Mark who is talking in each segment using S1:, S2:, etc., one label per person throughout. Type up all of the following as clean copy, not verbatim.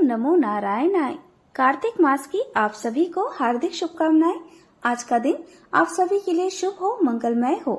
S1: नमो नारायणाय। कार्तिक मास की आप सभी को हार्दिक शुभकामनाएं। आज का दिन आप सभी के लिए शुभ हो, मंगलमय हो।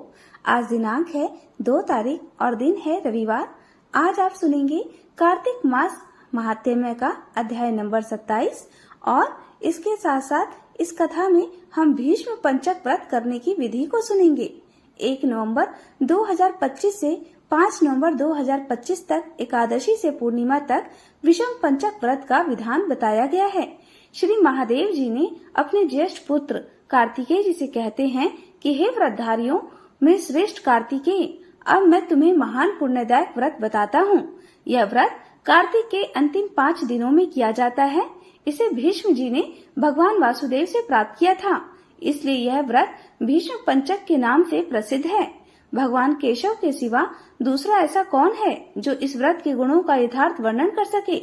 S1: आज दिनांक है 2 तारीख और दिन है रविवार। आज आप सुनेंगे कार्तिक मास महात्म्य का अध्याय नंबर 27 और इसके साथ साथ इस कथा में हम भीष्म पंचक व्रत करने की विधि को सुनेंगे। 1 नवंबर 2025 से 5 नवंबर 2025 तक एकादशी से पूर्णिमा तक विषम पंचक व्रत का विधान बताया गया है। श्री महादेव जी ने अपने ज्येष्ठ पुत्र कार्तिकेय जी से कहते हैं कि हे व्रतधारियों में श्रेष्ठ कार्तिकेय, अब मैं तुम्हें महान पुण्यदायक व्रत बताता हूँ। यह व्रत कार्तिक के अंतिम 5 दिनों में किया जाता है। इसे भीष्म जी ने भगवान वासुदेव से प्राप्त किया था, इसलिए यह व्रत भीष्म पंचक के नाम से प्रसिद्ध है। भगवान केशव के सिवा दूसरा ऐसा कौन है जो इस व्रत के गुणों का यथार्थ वर्णन कर सके।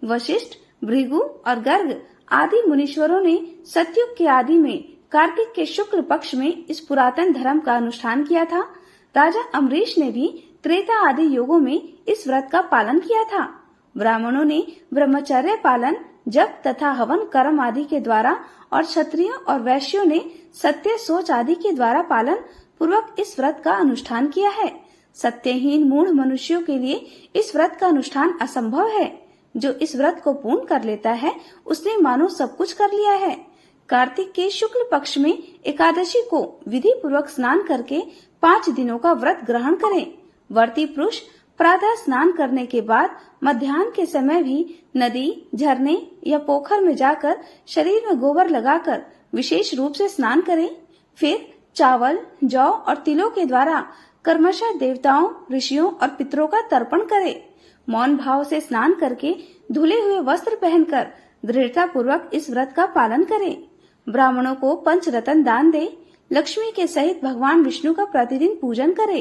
S1: वशिष्ठ, भृगु और गर्ग आदि मुनीश्वरों ने सतयुग के आदि में कार्तिक के शुक्ल पक्ष में इस पुरातन धर्म का अनुष्ठान किया था। राजा अम्बरीश ने भी त्रेता आदि युगों में इस व्रत का पालन किया था। ब्राह्मणों ने ब्रह्मचर्य पालन, जप तथा हवन कर्म आदि के द्वारा और क्षत्रियों और वैश्यों ने सत्य, सोच आदि के द्वारा पालन पूर्वक इस व्रत का अनुष्ठान किया है। सत्यहीन मूढ़ मनुष्यों के लिए इस व्रत का अनुष्ठान असंभव है। जो इस व्रत को पूर्ण कर लेता है उसने मानो सब कुछ कर लिया है। कार्तिक के शुक्ल पक्ष में एकादशी को विधि पूर्वक स्नान करके 5 दिनों का व्रत ग्रहण करें। व्रती पुरुष प्रातः स्नान करने के बाद मध्याह्न के समय भी नदी, झरने या पोखर में जाकर शरीर में गोबर लगाकर विशेष रूप से स्नान करें। फिर चावल, जौ और तिलों के द्वारा कर्मशः देवताओं, ऋषियों और पितरों का तर्पण करें। मौन भाव से स्नान करके धुले हुए वस्त्र पहनकर दृढ़ता पूर्वक इस व्रत का पालन करें। ब्राह्मणों को पंचरत्न दान दे। लक्ष्मी के सहित भगवान विष्णु का प्रतिदिन पूजन करे।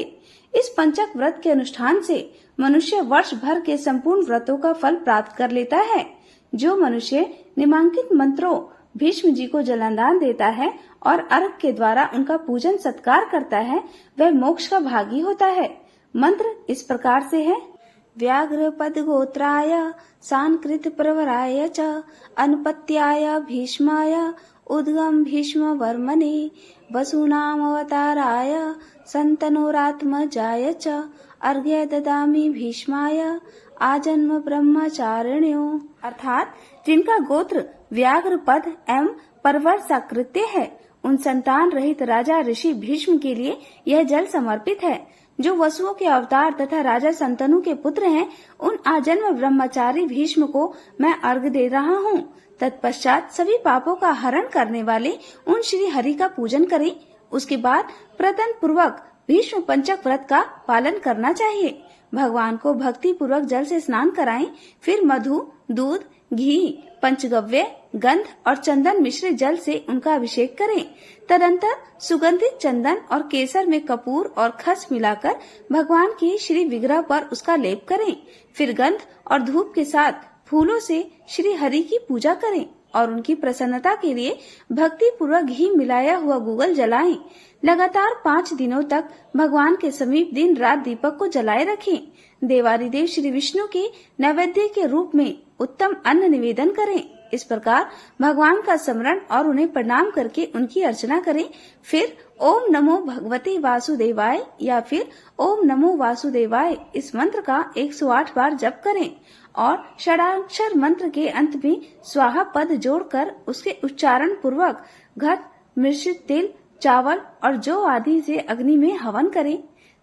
S1: इस पंचक व्रत के अनुष्ठान से मनुष्य वर्ष भर के संपूर्ण व्रतों का फल प्राप्त कर लेता है। जो मनुष्य निम्नांकित मंत्रों भीष्म जी को जलादान देता है और अर्घ के द्वारा उनका पूजन सत्कार करता है, वह मोक्ष का भागी होता है। मंत्र इस प्रकार से है। व्याघ्र पद गोत्राय सांकृत प्रवराय च अनुपत्याय भीष्माय उद्गम भीष्म वर्मणे वसूनाम अवताराय संतनोरात्मजाय च अर्घ्य ददामि भीष्माय आजन्म ब्रह्मचारिण्यो। अर्थात जिनका गोत्र व्याघ्र पद एवं परवर साकृत्य है, उन संतान रहित राजा ऋषि भीष्म के लिए यह जल समर्पित है। जो वसुओं के अवतार तथा राजा संतनु के पुत्र हैं, उन आजन्म ब्रह्मचारी भीष्म को मैं अर्घ दे रहा हूँ। तत्पश्चात सभी पापों का हरण करने वाले उन श्री हरि का पूजन करें। उसके बाद प्रयत्न पूर्वक भीष्म पंचक व्रत का पालन करना चाहिए। भगवान को भक्ति पूर्वक जल से स्नान कराएं। फिर मधु, दूध, घी, पंचगव्य, गंध और चंदन मिश्रित जल से उनका अभिषेक करें। तदंतर सुगंधित चंदन और केसर में कपूर और खस मिलाकर भगवान के श्री विग्रह पर उसका लेप करें। फिर गंध और धूप के साथ फूलों से श्री हरि की पूजा करें और उनकी प्रसन्नता के लिए भक्ति पूर्वक घी मिलाया हुआ गूगल जलाएं। लगातार 5 दिनों तक भगवान के समीप दिन रात दीपक को जलाए रखें। देवादिदेव श्री विष्णु के नैवेद्य के रूप में उत्तम अन्न निवेदन करें। इस प्रकार भगवान का स्मरण और उन्हें प्रणाम करके उनकी अर्चना करें। फिर ओम नमो भगवते वासुदेवाय या फिर ओम नमो वासुदेवाय इस मंत्र का 108 बार जप करें और षडाक्षर मंत्र के अंत में स्वाहा पद जोड़कर उसके उच्चारण पूर्वक घृत, मिश्रित तिल, चावल और जौ आदि से अग्नि में हवन करें।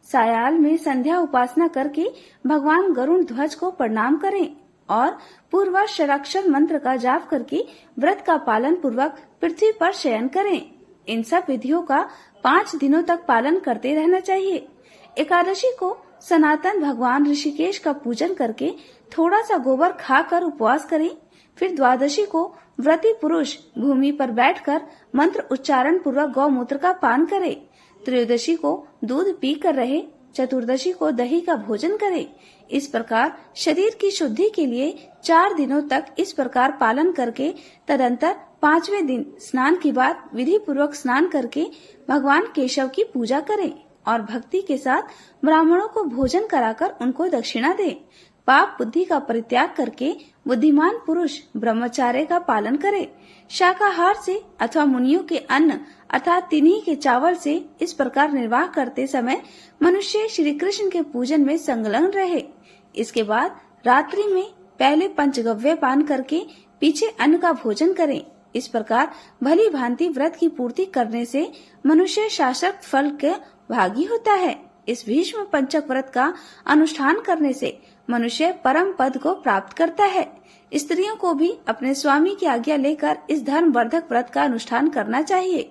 S1: सायाल में संध्या उपासना करके भगवान गरुड़ ध्वज को प्रणाम करें और पूर्व षडाक्षर मंत्र का जाप करके व्रत का पालन पूर्वक पृथ्वी पर शयन करें। इन सब विधियों का 5 दिनों तक पालन करते रहना चाहिए। एकादशी को सनातन भगवान ऋषिकेश का पूजन करके थोड़ा सा गोबर खाकर उपवास करें। फिर द्वादशी को व्रती पुरुष भूमि पर बैठकर मंत्र उच्चारण पूर्वक गौमूत्र का पान करे। त्रयोदशी को दूध पी कर रहे। चतुर्दशी को दही का भोजन करे। इस प्रकार शरीर की शुद्धि के लिए 4 दिनों तक इस प्रकार पालन करके तदंतर 5वें दिन स्नान के बाद विधि पूर्वक स्नान करके भगवान केशव की पूजा करें और भक्ति के साथ ब्राह्मणों को भोजन कराकर उनको दक्षिणा दें। पाप बुद्धि का परित्याग करके बुद्धिमान पुरुष ब्रह्मचर्य का पालन करे। शाकाहार से अथवा मुनियों के अन्न अर्थात तिन्ही के चावल से इस प्रकार निर्वाह करते समय मनुष्य श्री कृष्ण के पूजन में संलग्न रहे। इसके बाद रात्रि में पहले पंचगव्य पान करके पीछे अन्न का भोजन करें। इस प्रकार भली भांति व्रत की पूर्ति करने से मनुष्य शाश्वत फल के भागी होता है। इस भीष्म पंचक व्रत का अनुष्ठान करने से मनुष्य परम पद को प्राप्त करता है। स्त्रियों को भी अपने स्वामी की आज्ञा लेकर इस धर्म वर्धक व्रत का अनुष्ठान करना चाहिए।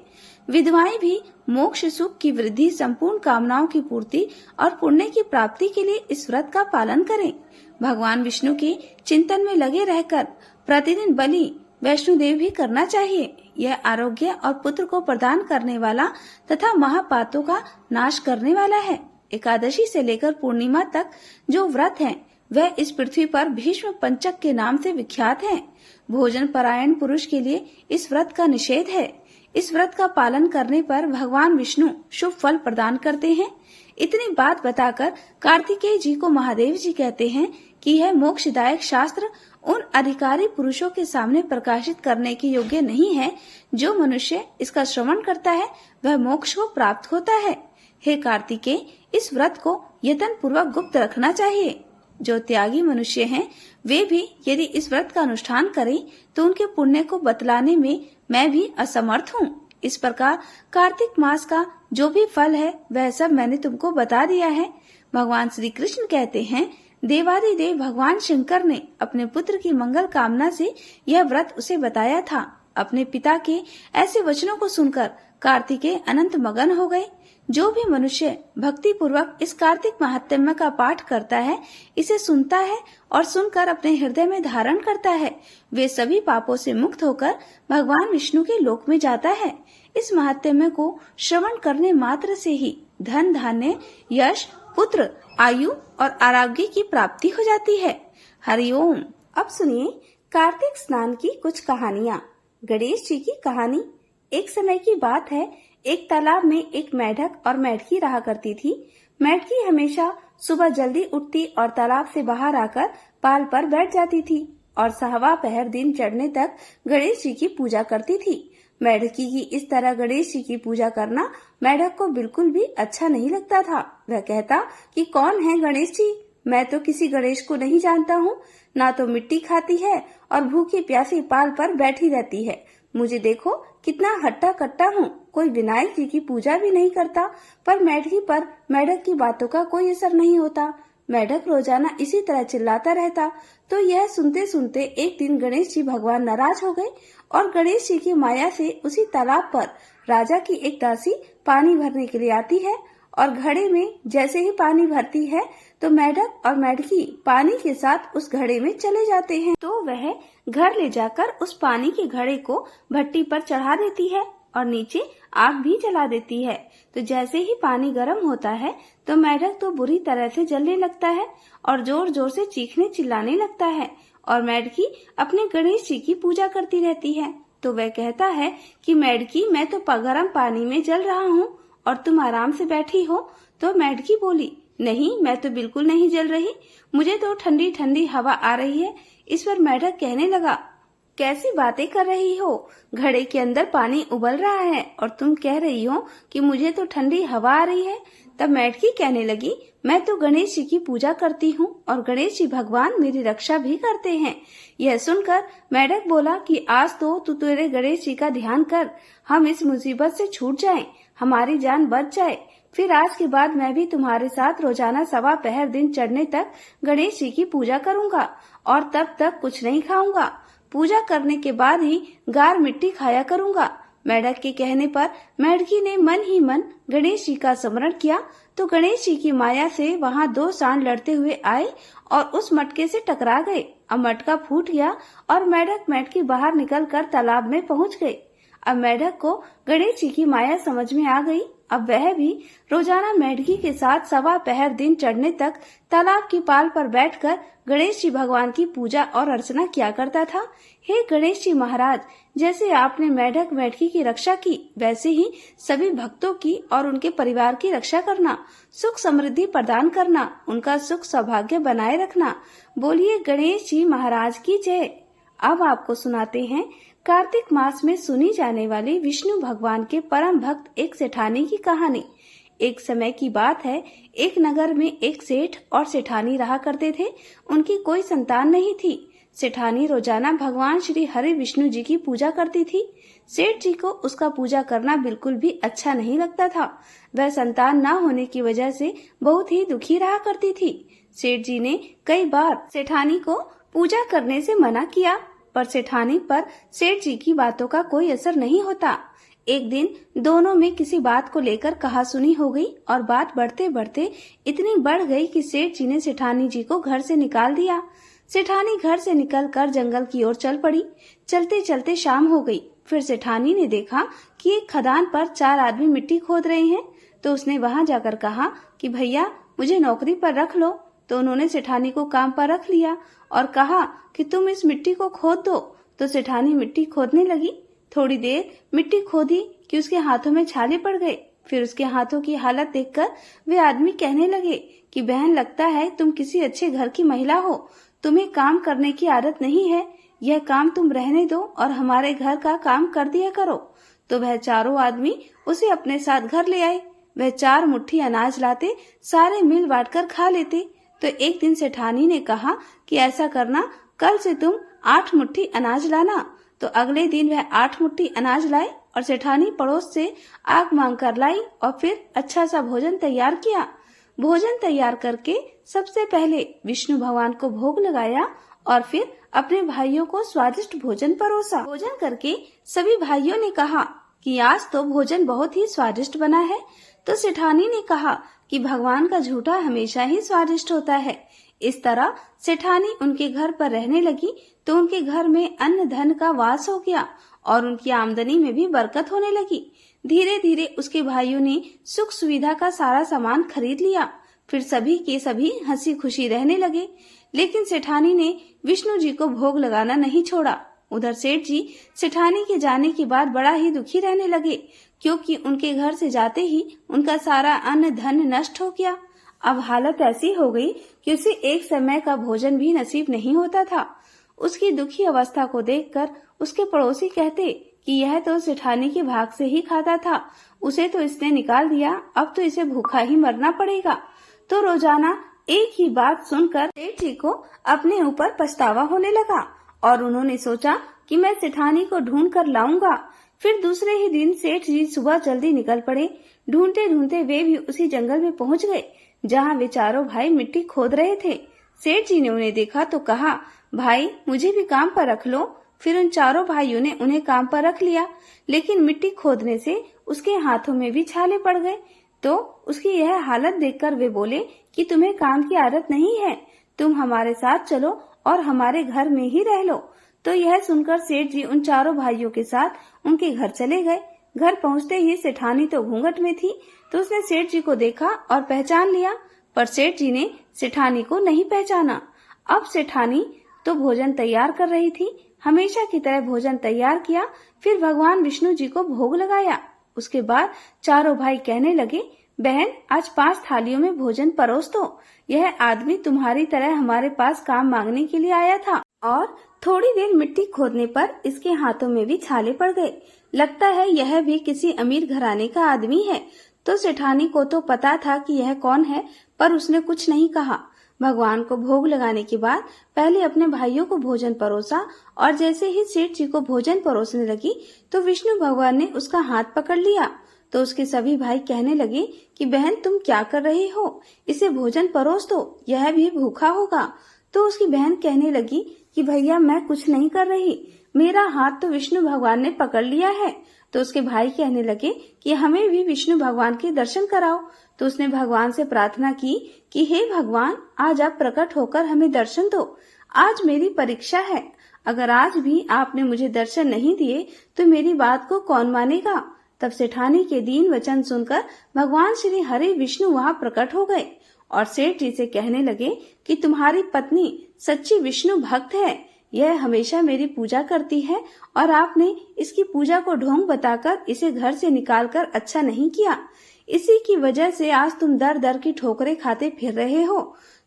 S1: विधवाएं भी मोक्ष सुख की वृद्धि, संपूर्ण कामनाओं की पूर्ति और पुण्य की प्राप्ति के लिए इस व्रत का पालन करें। भगवान विष्णु के चिंतन में लगे रहकर प्रतिदिन बलि वैष्णो देव भी करना चाहिए। यह आरोग्य और पुत्र को प्रदान करने वाला तथा महापातों का नाश करने वाला है। एकादशी से लेकर पूर्णिमा तक जो व्रत है वह इस पृथ्वी पर भीष्म पंचक के नाम से विख्यात है। भोजन परायण पुरुष के लिए इस व्रत का निषेध है। इस व्रत का पालन करने पर भगवान विष्णु शुभ फल प्रदान करते हैं। इतनी बात बताकर कार्तिकेय जी को महादेव जी कहते हैं कि यह मोक्षदायक शास्त्र उन अधिकारी पुरुषों के सामने प्रकाशित करने के योग्य नहीं है। जो मनुष्य इसका श्रवण करता है वह मोक्ष को प्राप्त होता है। हे कार्तिकेय, इस व्रत को यत्न पूर्वक गुप्त रखना चाहिए। जो त्यागी मनुष्य हैं, वे भी यदि इस व्रत का अनुष्ठान करें तो उनके पुण्य को बतलाने में मैं भी असमर्थ हूँ। इस प्रकार कार्तिक मास का जो भी फल है वह सब मैंने तुमको बता दिया है। भगवान श्री कृष्ण कहते हैं, देवादिदेव भगवान शंकर ने अपने पुत्र की मंगल कामना से यह व्रत उसे बताया था। अपने पिता के ऐसे वचनों को सुनकर कार्तिकेय अनंत मगन हो गए। जो भी मनुष्य भक्ति पूर्वक इस कार्तिक महात्म्य का पाठ करता है, इसे सुनता है और सुनकर अपने हृदय में धारण करता है, वे सभी पापों से मुक्त होकर भगवान विष्णु के लोक में जाता है। इस महात्म्य को श्रवण करने मात्र से ही धन, धान्य, यश, पुत्र, आयु और आरोग्य की प्राप्ति हो जाती है। हरिओम। अब सुनिए कार्तिक स्नान की कुछ कहानियाँ। गणेश जी की कहानी। एक समय की बात है, एक तालाब में एक मेढक और मेढकी रहा करती थी। मेढकी हमेशा सुबह जल्दी उठती और तालाब से बाहर आकर पाल पर बैठ जाती थी और सवा पहर दिन चढ़ने तक गणेश जी की पूजा करती थी। मेढकी की इस तरह गणेश जी की पूजा करना मेढक को बिल्कुल भी अच्छा नहीं लगता था। वह कहता कि कौन है गणेश जी? मैं तो किसी गणेश को नहीं जानता हूँ। ना तो मिट्टी खाती है और भूखी प्यासी पाल पर बैठी रहती है। मुझे देखो कितना हट्टा कट्टा हूँ। कोई विनायक जी की पूजा भी नहीं करता, पर मेढकी पर मेढक की बातों का कोई असर नहीं होता। मेढक रोजाना इसी तरह चिल्लाता रहता। तो यह सुनते सुनते एक दिन गणेश जी भगवान नाराज हो गए और गणेश जी की माया से उसी तालाब पर राजा की एक दासी पानी भरने के लिए आती है और घड़े में जैसे ही पानी भरती है तो मेढक और मेढकी पानी के साथ उस घड़े में चले जाते हैं। तो वह घर ले जाकर उस पानी के घड़े को भट्टी पर चढ़ा देती है और नीचे आग भी जला देती है। तो जैसे ही पानी गर्म होता है तो मेढक तो बुरी तरह से जलने लगता है और जोर जोर से चीखने चिल्लाने लगता है और मेढकी अपने गणेश जी की पूजा करती रहती है। तो वह कहता है कि मेढकी, मैं तो गर्म पानी में जल रहा हूँ और तुम आराम से बैठी हो। तो मेढकी बोली, नहीं, मैं तो बिल्कुल नहीं जल रही, मुझे तो ठंडी ठंडी हवा आ रही है। इस पर मेढक कहने लगा, कैसी बातें कर रही हो? घड़े के अंदर पानी उबल रहा है और तुम कह रही हो कि मुझे तो ठंडी हवा आ रही है। तब मेढकी कहने लगी, मैं तो गणेश जी की पूजा करती हूँ और गणेश जी भगवान मेरी रक्षा भी करते हैं। यह सुनकर मेढक बोला कि आज तो तू तेरे गणेश जी का ध्यान कर, हम इस मुसीबत से छूट जाएं, हमारी जान बच जाए। फिर आज के बाद मैं भी तुम्हारे साथ रोजाना सवा पहर दिन चढ़ने तक गणेश जी की पूजा करूंगा और तब तक कुछ नहीं खाऊंगा। पूजा करने के बाद ही गार मिट्टी खाया करूंगा। मेढक के कहने पर मेढकी ने मन ही मन गणेश जी का स्मरण किया। तो गणेश जी की माया से वहाँ दो सांड लड़ते हुए आए और उस मटके से टकरा गए। अब मटका फूट गया और मेढक मेढकी बाहर निकलकर तालाब में पहुँच गए। अब मेढक को गणेश जी की माया समझ में आ गई अब वह भी रोजाना मेढकी के साथ सवा पहर दिन चढ़ने तक तालाब की पाल पर बैठकर गणेश जी भगवान की पूजा और अर्चना किया करता था। हे गणेश जी महाराज, जैसे आपने मेढक मेढकी की रक्षा की, वैसे ही सभी भक्तों की और उनके परिवार की रक्षा करना, सुख समृद्धि प्रदान करना, उनका सुख सौभाग्य बनाए रखना। बोलिए गणेश जी महाराज की जय। अब आपको सुनाते हैं कार्तिक मास में सुनी जाने वाली विष्णु भगवान के परम भक्त एक सेठानी की कहानी। एक समय की बात है, एक नगर में एक सेठ और सेठानी रहा करते थे। उनकी कोई संतान नहीं थी। सेठानी रोजाना भगवान श्री हरि विष्णु जी की पूजा करती थी। सेठ जी को उसका पूजा करना बिल्कुल भी अच्छा नहीं लगता था। वह संतान न होने की वजह से बहुत ही दुखी रहा करती थी। सेठ जी ने कई बार सेठानी को पूजा करने से मना किया, पर सेठानी पर सेठ जी की बातों का कोई असर नहीं होता। एक दिन दोनों में किसी बात को लेकर कहासुनी हो गई और बात बढ़ते बढ़ते इतनी बढ़ गई कि सेठ जी ने सेठानी जी को घर से निकाल दिया। सेठानी घर से निकलकर जंगल की ओर चल पड़ी। चलते चलते शाम हो गई। फिर सेठानी ने देखा कि एक खदान पर 4 आदमी मिट्टी खोद रहे हैं, तो उसने वहां जाकर कहा कि भैया मुझे नौकरी पर रख लो। तो उन्होंने सेठानी को काम पर रख लिया और कहा कि तुम इस मिट्टी को खोद दो। तो सेठानी मिट्टी खोदने लगी। थोड़ी देर मिट्टी खोदी कि उसके हाथों में छाले पड़ गए। फिर उसके हाथों की हालत देखकर वे आदमी कहने लगे कि बहन, लगता है तुम किसी अच्छे घर की महिला हो, तुम्हें काम करने की आदत नहीं है। यह काम तुम रहने दो और हमारे घर का काम कर दिया करो। तो वह चारों आदमी उसे अपने साथ घर ले आए। वह 4 मुट्ठी अनाज लाते, सारे मिल बांट कर खा लेते। तो एक दिन सेठानी ने कहा कि ऐसा करना, कल से तुम 8 मुट्ठी अनाज लाना। तो अगले दिन वह 8 मुट्ठी अनाज लाए और सेठानी पड़ोस से आग मांग कर लाई और फिर अच्छा सा भोजन तैयार किया। भोजन तैयार करके सबसे पहले विष्णु भगवान को भोग लगाया और फिर अपने भाइयों को स्वादिष्ट भोजन परोसा। भोजन करके सभी भाइयों ने कहा कि आज तो भोजन बहुत ही स्वादिष्ट बना है। तो सेठानी ने कहा कि भगवान का झूठा हमेशा ही स्वादिष्ट होता है। इस तरह सेठानी उनके घर पर रहने लगी तो उनके घर में अन्न धन का वास हो गया और उनकी आमदनी में भी बरकत होने लगी। धीरे धीरे उसके भाइयों ने सुख सुविधा का सारा सामान खरीद लिया। फिर सभी के सभी हंसी खुशी रहने लगे। लेकिन सेठानी ने विष्णु जी को भोग लगाना नहीं छोड़ा। उधर सेठ जी सेठानी के जाने के बाद बड़ा ही दुखी रहने लगे, क्योंकि उनके घर से जाते ही उनका सारा अन्न धन नष्ट हो गया। अब हालत ऐसी हो गई कि उसे एक समय का भोजन भी नसीब नहीं होता था। उसकी दुखी अवस्था को देखकर उसके पड़ोसी कहते कि यह तो सेठानी के भाग से ही खाता था, उसे तो इसने निकाल दिया, अब तो इसे भूखा ही मरना पड़ेगा। तो रोजाना एक ही बात सुनकर सेठ जी को अपने ऊपर पछतावा होने लगा और उन्होंने सोचा कि मैं सेठानी को ढूंढ कर लाऊंगा। फिर दूसरे ही दिन सेठ जी सुबह जल्दी निकल पड़े। ढूंढते ढूंढते वे भी उसी जंगल में पहुंच गए जहां वे चारों भाई मिट्टी खोद रहे थे। सेठ जी ने उन्हें देखा तो कहा, भाई मुझे भी काम पर रख लो। फिर उन चारों भाइयों ने उन्हें काम पर रख लिया, लेकिन मिट्टी खोदने से उसके हाथों में भी छाले पड़ गए। तो उसकी यह हालत देखकर वे बोले कि तुम्हें काम की आदत नहीं है, तुम हमारे साथ चलो और हमारे घर में ही रह लो। तो यह सुनकर सेठ जी उन चारों भाइयों के साथ उनके घर चले गए। घर पहुंचते ही सेठानी तो घूंघट में थी, तो उसने सेठ जी को देखा और पहचान लिया, पर सेठ जी ने सेठानी को नहीं पहचाना। अब सेठानी तो भोजन तैयार कर रही थी। हमेशा की तरह भोजन तैयार किया, फिर भगवान विष्णु जी को भोग लगाया। उसके बाद चारों भाई कहने लगे, बहन आज 5 थालियों में भोजन परोस दो। यह आदमी तुम्हारी तरह हमारे पास काम मांगने के लिए आया था और थोड़ी देर मिट्टी खोदने पर इसके हाथों में भी छाले पड़ गए। लगता है यह भी किसी अमीर घराने का आदमी है। तो सेठानी को तो पता था कि यह कौन है, पर उसने कुछ नहीं कहा। भगवान को भोग लगाने के बाद पहले अपने भाइयों को भोजन परोसा और जैसे ही सेठ जी को भोजन परोसने लगी तो विष्णु भगवान ने उसका हाथ पकड़ लिया। तो उसके सभी भाई कहने लगे कि बहन तुम क्या कर रही हो, इसे भोजन परोस दो, यह भी भूखा होगा। तो उसकी बहन कहने लगी कि भैया मैं कुछ नहीं कर रही, मेरा हाथ तो विष्णु भगवान ने पकड़ लिया है। तो उसके भाई कहने लगे कि हमें भी विष्णु भगवान के दर्शन कराओ। तो उसने भगवान से प्रार्थना की कि हे भगवान, आज आप प्रकट होकर हमें दर्शन दो। आज मेरी परीक्षा है, अगर आज भी आपने मुझे दर्शन नहीं दिए तो मेरी बात को कौन मानेगा। तब सेठानी के दीन वचन सुनकर भगवान श्री हरि विष्णु वहां प्रकट हो गए और सेठ जी से कहने लगे कि तुम्हारी पत्नी सच्ची विष्णु भक्त है, यह हमेशा मेरी पूजा करती है और आपने इसकी पूजा को ढोंग बताकर इसे घर से निकालकर अच्छा नहीं किया। इसी की वजह से आज तुम दर दर की ठोकरें खाते फिर रहे हो।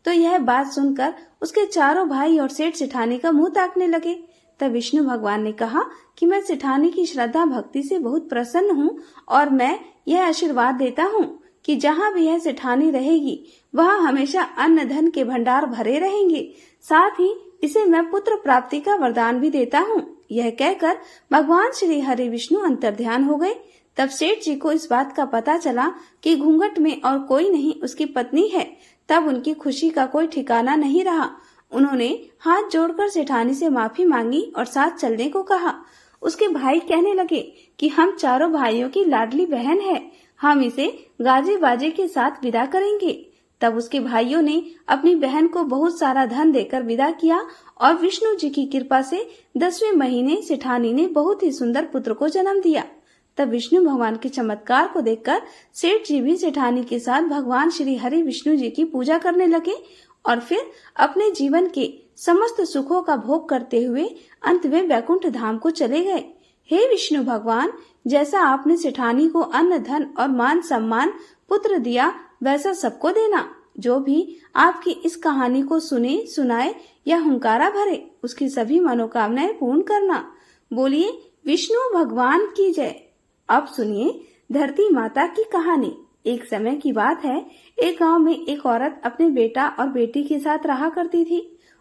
S1: तो यह बात सुनकर उसके चारों भाई और सेठ सेठानी का मुंह ताकने लगे। तब विष्णु भगवान ने कहा कि मैं सेठानी की श्रद्धा भक्ति से बहुत प्रसन्न हूँ और मैं यह आशीर्वाद देता हूँ कि जहाँ भी यह सेठानी रहेगी वहाँ हमेशा अन्न धन के भंडार भरे रहेंगे। साथ ही इसे मैं पुत्र प्राप्ति का वरदान भी देता हूँ। यह कहकर भगवान श्री हरि विष्णु अंतर्ध्यान हो गए। तब सेठ जी को इस बात का पता चला कि घूंघट में और कोई नहीं उसकी पत्नी है। तब उनकी खुशी का कोई ठिकाना नहीं रहा। उन्होंने हाथ जोड़कर सेठानी से माफी मांगी और साथ चलने को कहा। उसके भाई कहने लगे कि हम चारों भाइयों की लाडली बहन है, हम इसे गाजे बाजे के साथ विदा करेंगे। तब उसके भाइयों ने अपनी बहन को बहुत सारा धन देकर विदा किया और विष्णु जी की कृपा से 10वें महीने सेठानी ने बहुत ही सुंदर पुत्र को जन्म दिया। तब विष्णु भगवान के चमत्कार को देखकर सेठ जी भी सेठानी के साथ भगवान श्री हरि विष्णु जी की पूजा करने लगे और फिर अपने जीवन के समस्त सुखों का भोग करते हुए अंत में वैकुंठ धाम को चले गए। हे विष्णु भगवान, जैसा आपने सेठानी को अन्न धन और मान सम्मान पुत्र दिया वैसा सबको देना। जो भी आपकी इस कहानी को सुने सुनाए या हुंकारा भरे उसकी सभी मनोकामनाएं पूर्ण करना। बोलिए विष्णु भगवान की जय। अब सुनिए धरती माता की कहानी। एक समय की बात है, एक गांव में एक औरत अपने बेटा और बेटी के साथ रहा करती थी।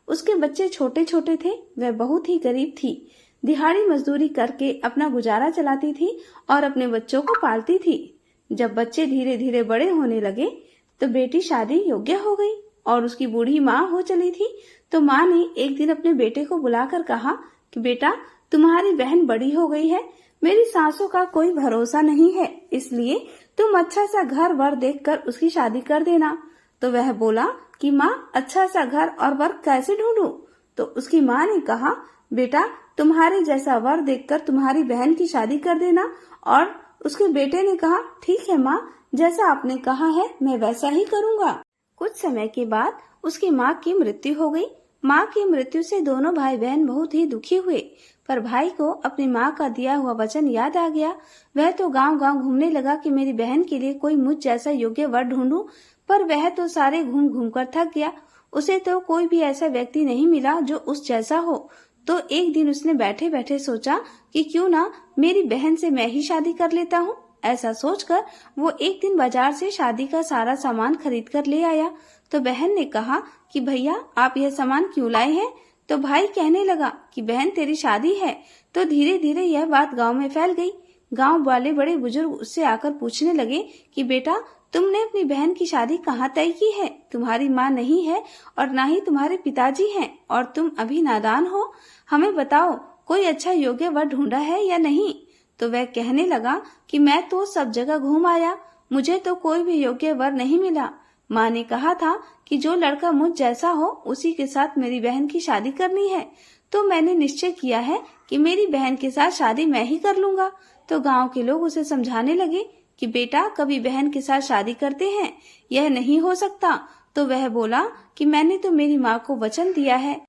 S1: उसके बच्चे छोटे छोटे थे, वह बहुत ही गरीब थी। दिहाड़ी मजदूरी करके अपना गुजारा चलाती थी और अपने बच्चों को पालती थी। जब बच्चे धीरे धीरे बड़े होने लगे तो बेटी शादी योग्य हो गई और उसकी बूढ़ी माँ हो चली थी। तो माँ ने एक दिन अपने बेटे को बुलाकर कहा कि बेटा, तुम्हारी बहन बड़ी हो गई है, मेरी सासों का कोई भरोसा नहीं है, इसलिए तुम अच्छा सा घर वर देखकर उसकी शादी कर देना। तो वह बोला कि माँ, अच्छा सा घर और वर कैसे ढूंढूं? तो उसकी माँ ने कहा, बेटा, तुम्हारे जैसा वर देखकर तुम्हारी बहन की शादी कर देना। और उसके बेटे ने कहा, ठीक है माँ, जैसा आपने कहा है मैं वैसा ही करूँगा। कुछ समय के बाद उसकी माँ की मृत्यु हो गई। माँ की मृत्यु से दोनों भाई बहन बहुत ही दुखी हुए, पर भाई को अपनी माँ का दिया हुआ वचन याद आ गया। वह तो गांव गांव घूमने लगा कि मेरी बहन के लिए कोई मुझ जैसा योग्य वर ढूंढूं, पर वह तो सारे घूम घूम कर थक गया। उसे तो कोई भी ऐसा व्यक्ति नहीं मिला जो उस जैसा हो। तो एक दिन उसने बैठे बैठे सोचा कि क्यों ना मेरी बहन से मैं ही शादी कर लेता हूँ। ऐसा सोचकर वो एक दिन बाजार से शादी का सारा सामान खरीद कर ले आया। तो बहन ने कहा कि भैया, आप यह सामान क्यों लाए हैं? तो भाई कहने लगा कि बहन, तेरी शादी है। तो धीरे धीरे यह बात गांव में फैल गई। गांव वाले बड़े बुजुर्ग उससे आकर पूछने लगे कि बेटा, तुमने अपनी बहन की शादी कहाँ तय की है? तुम्हारी माँ नहीं है और ना ही तुम्हारे पिताजी हैं और तुम अभी नादान हो। हमें बताओ, कोई अच्छा योग्य वर ढूंढा है या नहीं? तो वह कहने लगा कि मैं तो सब जगह घूम आया, मुझे तो कोई भी योग्य वर नहीं मिला। माँ ने कहा था कि जो लड़का मुझ जैसा हो उसी के साथ मेरी बहन की शादी करनी है। तो मैंने निश्चय किया है कि मेरी बहन के साथ शादी मैं ही कर लूंगा। तो गांव के लोग उसे समझाने लगे कि बेटा, कभी बहन के साथ शादी करते हैं, यह नहीं हो सकता। तो वह बोला कि मैंने तो मेरी माँ को वचन दिया है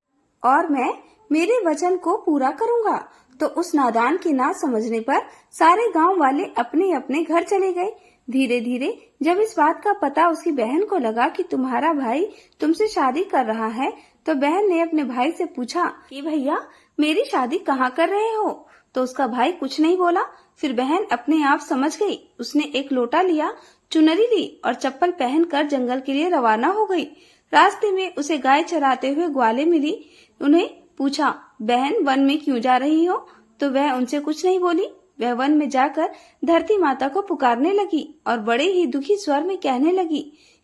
S1: और मैं मेरे वचन को पूरा करूंगा। तो उस नादान के ना समझने पर सारे गांव वाले अपने अपने घर चले गए। धीरे धीरे जब इस बात का पता उसकी बहन को लगा कि तुम्हारा भाई तुमसे शादी कर रहा है, तो बहन ने अपने भाई से पूछा कि भैया, मेरी शादी कहाँ कर रहे हो? तो उसका भाई कुछ नहीं बोला। फिर बहन अपने आप समझ गई। उसने एक लोटा लिया, चुनरी ली और चप्पल पहनकर जंगल के लिए रवाना हो गई। रास्ते में उसे गाय चराते हुए ग्वाले मिली। उन्हें पूछा, बहन, वन में क्यों जा रही हो? तो वह उनसे कुछ नहीं बोली। वह वन में जाकर धरती माता को पुकारने लगी और बड़े ही दुखी स्वर में कहने लगी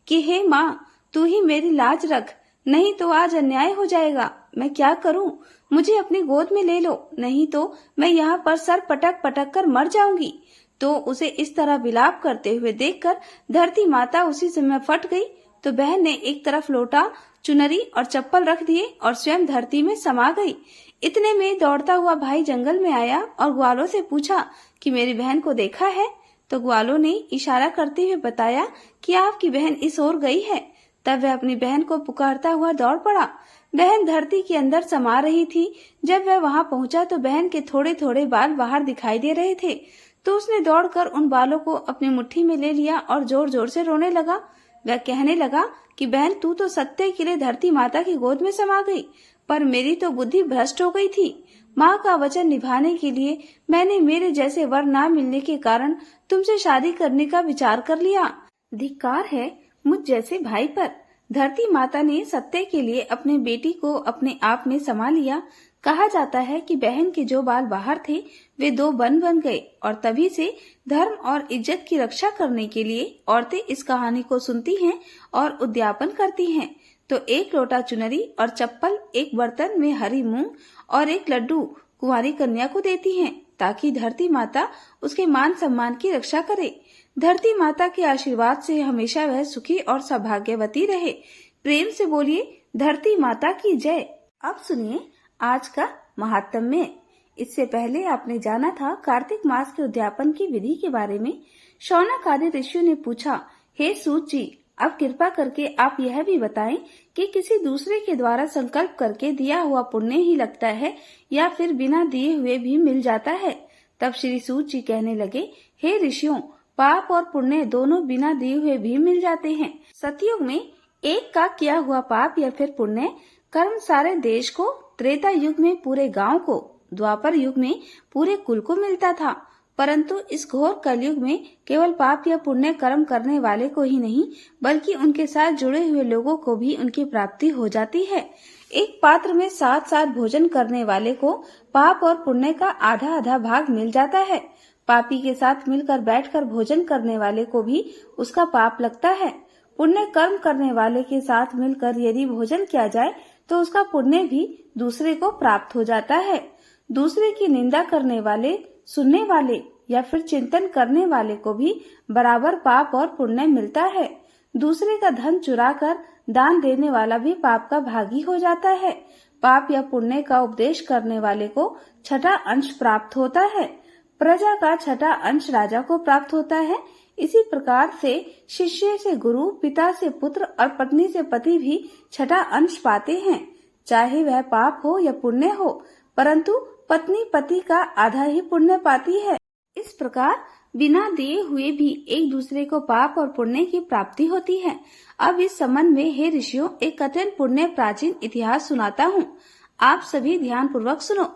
S1: कि हे माँ, तू ही मेरी लाज रख, नहीं तो आज अन्याय हो जाएगा। मैं क्या करूं? मुझे अपनी गोद में ले लो, नहीं तो मैं यहाँ पर सर पटक पटक कर मर जाऊंगी। तो उसे इस तरह विलाप करते हुए देखकर धरती माता उसी समय फट गई। तो बहन ने एक तरफ लोटा, चुनरी और चप्पल रख दिए और स्वयं धरती में समा गई। इतने में दौड़ता हुआ भाई जंगल में आया और ग्वालों से पूछा कि मेरी बहन को देखा है? तो ग्वालों ने इशारा करते हुए बताया कि आपकी बहन इस ओर गई है। तब वह अपनी बहन को पुकारता हुआ दौड़ पड़ा। बहन धरती के अंदर समा रही थी। जब वह वहां पहुंचा तो बहन के थोड़े थोड़े बाल बाहर दिखाई दे रहे थे। तो उसने दौड़कर उन बालों को अपनी मुट्ठी में ले लिया और जोर जोर से रोने लगा। वह कहने लगा कि बहन, तू तो सत्य के लिए धरती माता की गोद में समा गई, पर मेरी तो बुद्धि भ्रष्ट हो गई थी। माँ का वचन निभाने के लिए मैंने मेरे जैसे वर ना मिलने के कारण तुमसे शादी करने का विचार कर लिया। धिक्कार है मुझ जैसे भाई पर। धरती माता ने सत्य के लिए अपने बेटी को अपने आप में समा लिया। कहा जाता है कि बहन के जो बाल बाहर थे वे 2 बन गए और तभी से धर्म और इज्जत की रक्षा करने के लिए औरतें इस कहानी को सुनती हैं और उद्यापन करती हैं। तो 1 लोटा चुनरी और चप्पल, 1 बर्तन में हरी मूंग और 1 लड्डू कुंवारी कन्या को देती हैं ताकि धरती माता उसके मान सम्मान की रक्षा करे। धरती माता के आशीर्वाद से हमेशा वह सुखी और सौभाग्यवती रहे। प्रेम से बोलिए धरती माता की जय। अब सुनिए आज का महात्म्य। इससे पहले आपने जाना था कार्तिक मास के उद्यापन की विधि के बारे में। शौनक आदि ऋषियों ने पूछा, हे सूत जी, अब कृपा करके आप यह भी बताएं कि किसी दूसरे के द्वारा संकल्प करके दिया हुआ पुण्य ही लगता है या फिर बिना दिए हुए भी मिल जाता है? तब श्री सूत जी कहने लगे, हे ऋषियों, पाप और पुण्य दोनों बिना दिए हुए भी मिल जाते हैं। सतयुग में एक का किया हुआ पाप या फिर पुण्य कर्म सारे देश को, त्रेता युग में पूरे गांव को, द्वापर युग में पूरे कुल को मिलता था। परंतु इस घोर कलयुग में केवल पाप या पुण्य कर्म करने वाले को ही नहीं बल्कि उनके साथ जुड़े हुए लोगों को भी उनकी प्राप्ति हो जाती है। एक पात्र में साथ साथ भोजन करने वाले को पाप और पुण्य का आधा आधा भाग मिल जाता है। पापी के साथ मिलकर बैठकर भोजन करने वाले को भी उसका पाप लगता है। पुण्य कर्म करने वाले के साथ मिलकर यदि भोजन किया जाए तो उसका पुण्य भी दूसरे को प्राप्त हो जाता है। दूसरे की निंदा करने वाले, सुनने वाले या फिर चिंतन करने वाले को भी बराबर पाप और पुण्य मिलता है। दूसरे का धन चुराकर दान देने वाला भी पाप का भागी हो जाता है। पाप या पुण्य का उपदेश करने वाले को 6ठा अंश प्राप्त होता है। प्रजा का 6ठा अंश राजा को प्राप्त होता है। इसी प्रकार से शिष्य से गुरु, पिता से पुत्र और पत्नी से पति भी 6ठा अंश पाते हैं। चाहे वह पाप हो या पुण्य हो, परंतु पत्नी पति का आधा ही पुण्य पाती है। इस प्रकार बिना दिए हुए भी एक दूसरे को पाप और पुण्य की प्राप्ति होती है। अब इस संबंध में हे ऋषियों एक कठिन पुण्य प्राचीन इतिहास सुनाता हूँ। आप सभी ध्यान पूर्वक सुनो।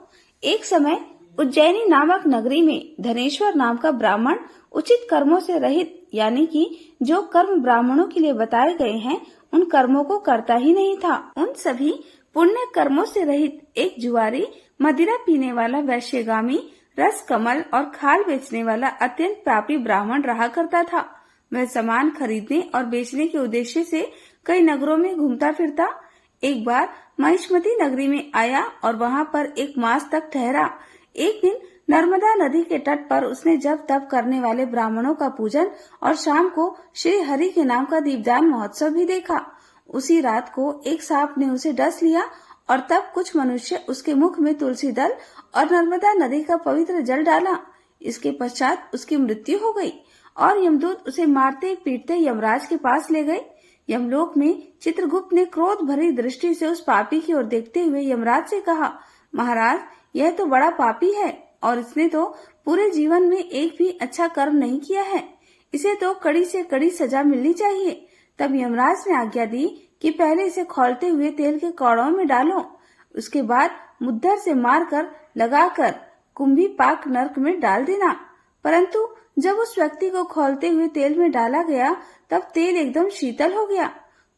S1: एक समय उज्जैनी नामक नगरी में धनेश्वर नाम का ब्राह्मण उचित कर्मों से रहित, यानी कि जो कर्म ब्राह्मणों के लिए बताए गए हैं उन कर्मों को करता ही नहीं था। उन सभी पुण्य कर्मों से रहित एक जुआरी, मदिरा पीने वाला वैश्यगामी, रस कमल और खाल बेचने वाला अत्यंत पापी ब्राह्मण रहा करता था। वह सामान खरीदने और बेचने के उद्देश्य से कई नगरों में घूमता फिरता। एक बार महिष्मती नगरी में आया और वहां पर 1 मास तक ठहरा। एक दिन नर्मदा नदी के तट पर उसने जप तप करने वाले ब्राह्मणों का पूजन और शाम को श्री हरि के नाम का दीपदान महोत्सव भी देखा। उसी रात को एक सांप ने उसे डस लिया और तब कुछ मनुष्य उसके मुख में तुलसी दल और नर्मदा नदी का पवित्र जल डाला। इसके पश्चात उसकी मृत्यु हो गई और यमदूत उसे मारते पीटते यमराज के पास ले गए। यमलोक में चित्रगुप्त ने क्रोध भरी दृष्टि से उस पापी की ओर देखते हुए यमराज से कहा, महाराज, यह तो बड़ा पापी है और इसने तो पूरे जीवन में एक भी अच्छा कर्म नहीं किया है। इसे तो कड़ी से कड़ी सजा मिलनी चाहिए। तब यमराज ने आज्ञा दी कि पहले इसे खौलते हुए तेल के कौड़ों में डालो, उसके बाद मुद्दर से मारकर लगाकर कुंभी पाक नरक में डाल देना। परंतु जब उस व्यक्ति को खौलते हुए तेल में डाला गया तब तेल एकदम शीतल हो गया।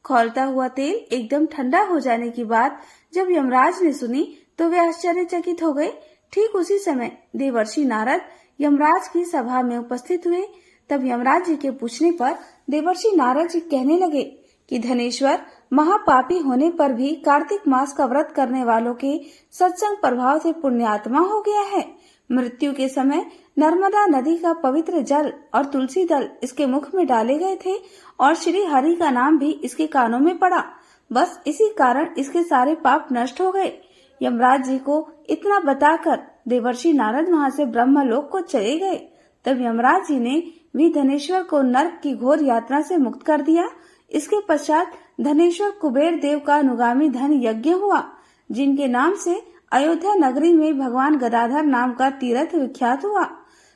S1: खौलता हुआ तेल एकदम ठंडा हो जाने की बात जब यमराज ने सुनी तो वे आश्चर्यचकित हो गए। ठीक उसी समय देवर्षि नारद यमराज की सभा में उपस्थित हुए। तब यमराज जी के पूछने पर देवर्षि नारद जी कहने लगे कि धनेश्वर, महापापी होने पर भी कार्तिक मास का व्रत करने वालों के सत्संग प्रभाव से पुण्यात्मा हो गया है। मृत्यु के समय नर्मदा नदी का पवित्र जल और तुलसी दल इसके मुख में डाले गए थे और श्री हरि का नाम भी इसके कानों में पड़ा। बस इसी कारण इसके सारे पाप नष्ट हो गए। यमराज जी को इतना बताकर देवर्षि नारद वहां से ब्रह्मलोक को चले गए। तब यमराज जी ने भी धनेश्वर को नर्क की घोर यात्रा से मुक्त कर दिया। इसके पश्चात धनेश्वर कुबेर देव का अनुगामी धन यज्ञ हुआ, जिनके नाम से अयोध्या नगरी में भगवान गदाधर नाम का तीर्थ विख्यात हुआ।